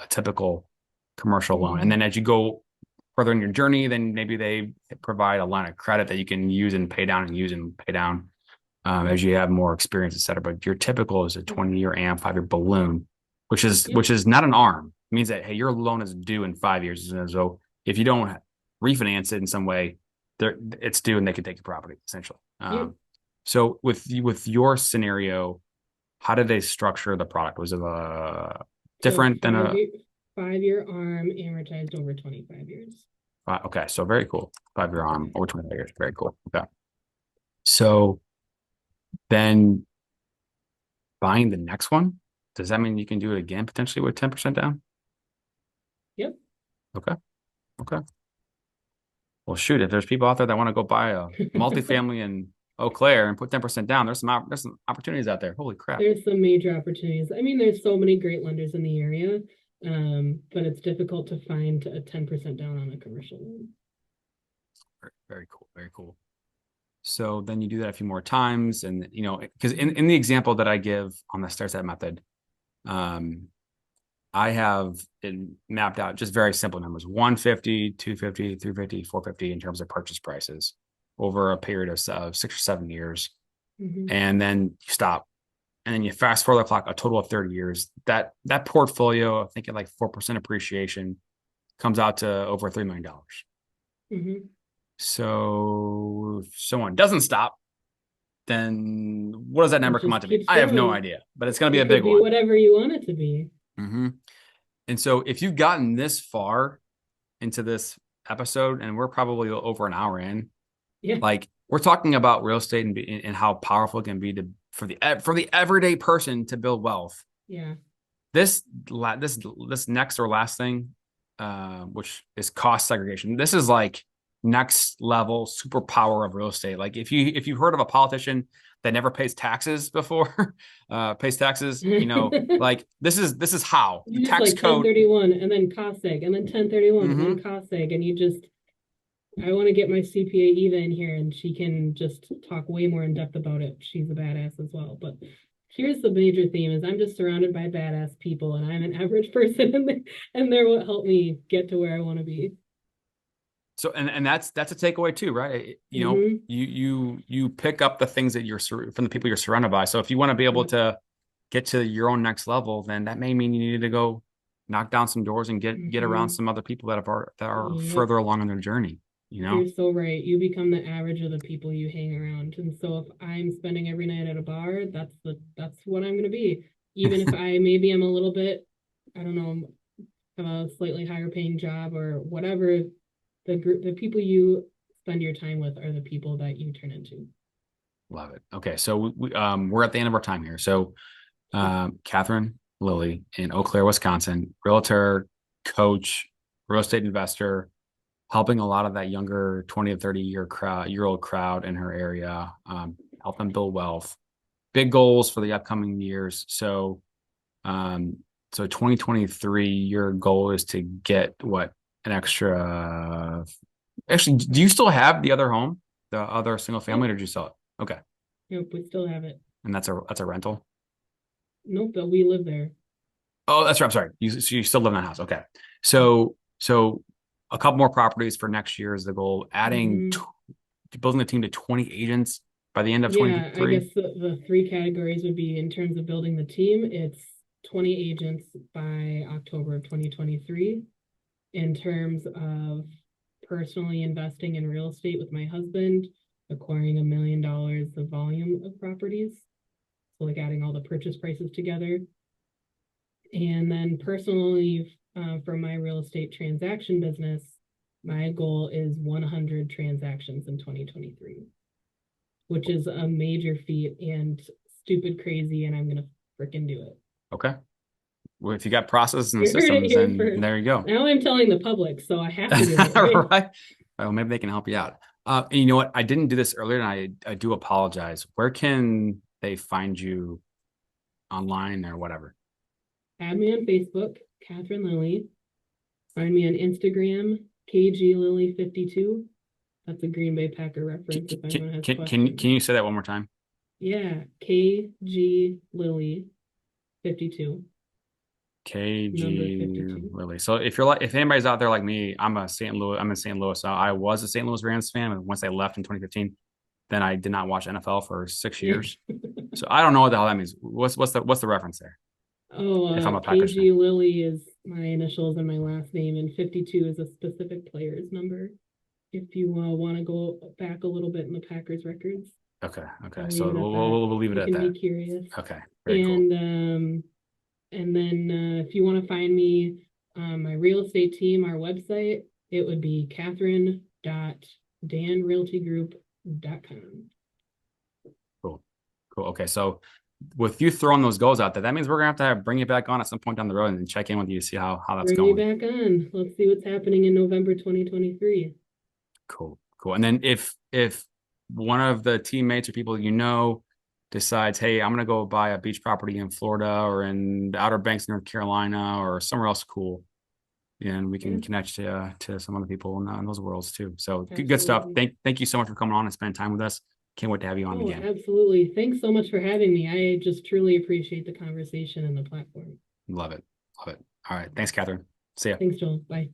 typical commercial loan. And then as you go further in your journey, then maybe they provide a line of credit that you can use and pay down and use and pay down as you have more experience, et cetera. But your typical is a 20-year AM, 5-year balloon, which is not an ARM. It means that, hey, your loan is due in 5 years. And so if you don't refinance it in some way, it's due and they can take your property essentially. So with your scenario, how did they structure the product? Was it different than a 5-year ARM amortized over 25 years? Okay, so very cool. 5-year ARM over 25 years. Very cool. Okay. So then buying the next one, does that mean you can do it again potentially with 10% down? Yep. Okay. Well, shoot, if there's people out there that want to go buy a multifamily in Eau Claire and put 10% down, there's some opportunities out there. Holy crap. There's some major opportunities. I mean, there's so many great lenders in the area, but it's difficult to find a 10% down on a commercial loan. Very cool. Very cool. So then you do that a few more times. And, because in the example that I give on the stairstep method, I have it mapped out just very simple numbers: 150, 250, 350, 450 in terms of purchase prices over a period of 6 or 7 years. And then you stop. And then you fast forward the clock a total of 30 years. That portfolio, I think at like 4% appreciation, comes out to over $3 million. So if someone doesn't stop, then what does that number come out to be? I have no idea, but it's going to be a big one. Whatever you want it to be. And so if you've gotten this far into this episode, and we're probably over an hour in, like we're talking about real estate and how powerful it can be for the everyday person to build wealth. Yeah. This next or last thing, which is cost segregation. This is like next level superpower of real estate. Like if you've heard of a politician that never pays taxes before, like this is how the tax code 1031 and then cost seg and then 1031 and then cost seg, and I want to get my CPA Eva in here and she can just talk way more in depth about it. She's a badass as well. But here's the major theme: is I'm just surrounded by badass people, and I'm an average person, and they're what helped me get to where I want to be. So, and that's a takeaway too, right? You pick up the things that from the people you're surrounded by. So if you want to be able to get to your own next level, then that may mean you need to go knock down some doors and get around some other people that are further along in their journey. You're so right. You become the average of the people you hang around. And so if I'm spending every night at a bar, that's what I'm going to be. Even if maybe I'm a little bit, I don't know, have a slightly higher paying job or whatever, the people you spend your time with are the people that you turn into. Love it. Okay. So we're at the end of our time here. So Katherine Lillie in Eau Claire, Wisconsin, realtor, coach, real estate investor, helping a lot of that younger 20 to 30-year-old crowd in her area, help them build wealth. Big goals for the upcoming years. So 2023, your goal is to get an extra. Actually, do you still have the other home, the other single family, or did you sell it? Okay. Nope, we still have it. And that's a rental? Nope, but we live there. Oh, that's right. I'm sorry. You still live in that house. Okay. So a couple more properties for next year is the goal. Adding building the team to 20 agents by the end of 2023. I guess the 3 categories would be, in terms of building the team, it's 20 agents by October of 2023. In terms of personally investing in real estate with my husband, acquiring $1 million of volume of properties. So like adding all the purchase prices together. And then personally, for my real estate transaction business, My goal is 100 transactions in 2023, which is a major feat and stupid crazy, and I'm gonna freaking do it. Okay. Well, if you got processes and You heard it systems, here then first. there you go. Now I'm telling the public, so I have to do it, right? Right. Well, maybe they can help you out. And you know what? I didn't do this earlier, and I do apologize. Where can they find you online or whatever? Add me on Facebook, Katherine Lillie. Find me on Instagram, KGLilly52. That's a Green Bay Packer reference if anyone has questions. Can you say that one more time? Yeah, KGLilly52. KG Lillie. So if anybody's out there like me, I'm in St. Louis. I was a St. Louis Rams fan, and once they left in 2015, then I did not watch NFL for 6 years. So I don't know what the hell that means. What's the reference there? Oh, If I'm a Packers KG fan. Lillie is my initials and my last name, and 52 is a specific player's number. If you want to go back a little bit in the Packers records. Okay. I'll So leave it at we'll leave it you at can that. be curious. Okay. Very cool. And then if you want to find me on my real estate team, our website, it would be catherine.danrealtygroup.com. Cool. Okay. So with you throwing those goals out there, that means we're gonna have to bring you back on at some point down the road and check in with you to see how that's going. Bring me back on. Let's see what's happening in November 2023. Cool. And then if one of the teammates or people you know decides, hey, I'm gonna go buy a beach property in Florida or in the Outer Banks, North Carolina, or somewhere else cool, and we can connect to some other people in those worlds too. So good stuff. Thank you so much for coming on and spending time with us. Can't wait to have you on again. Absolutely. Thanks so much for having me. I just truly appreciate the conversation and the platform. Love it. All right. Thanks, Katherine. See ya. Thanks, Joel. Bye.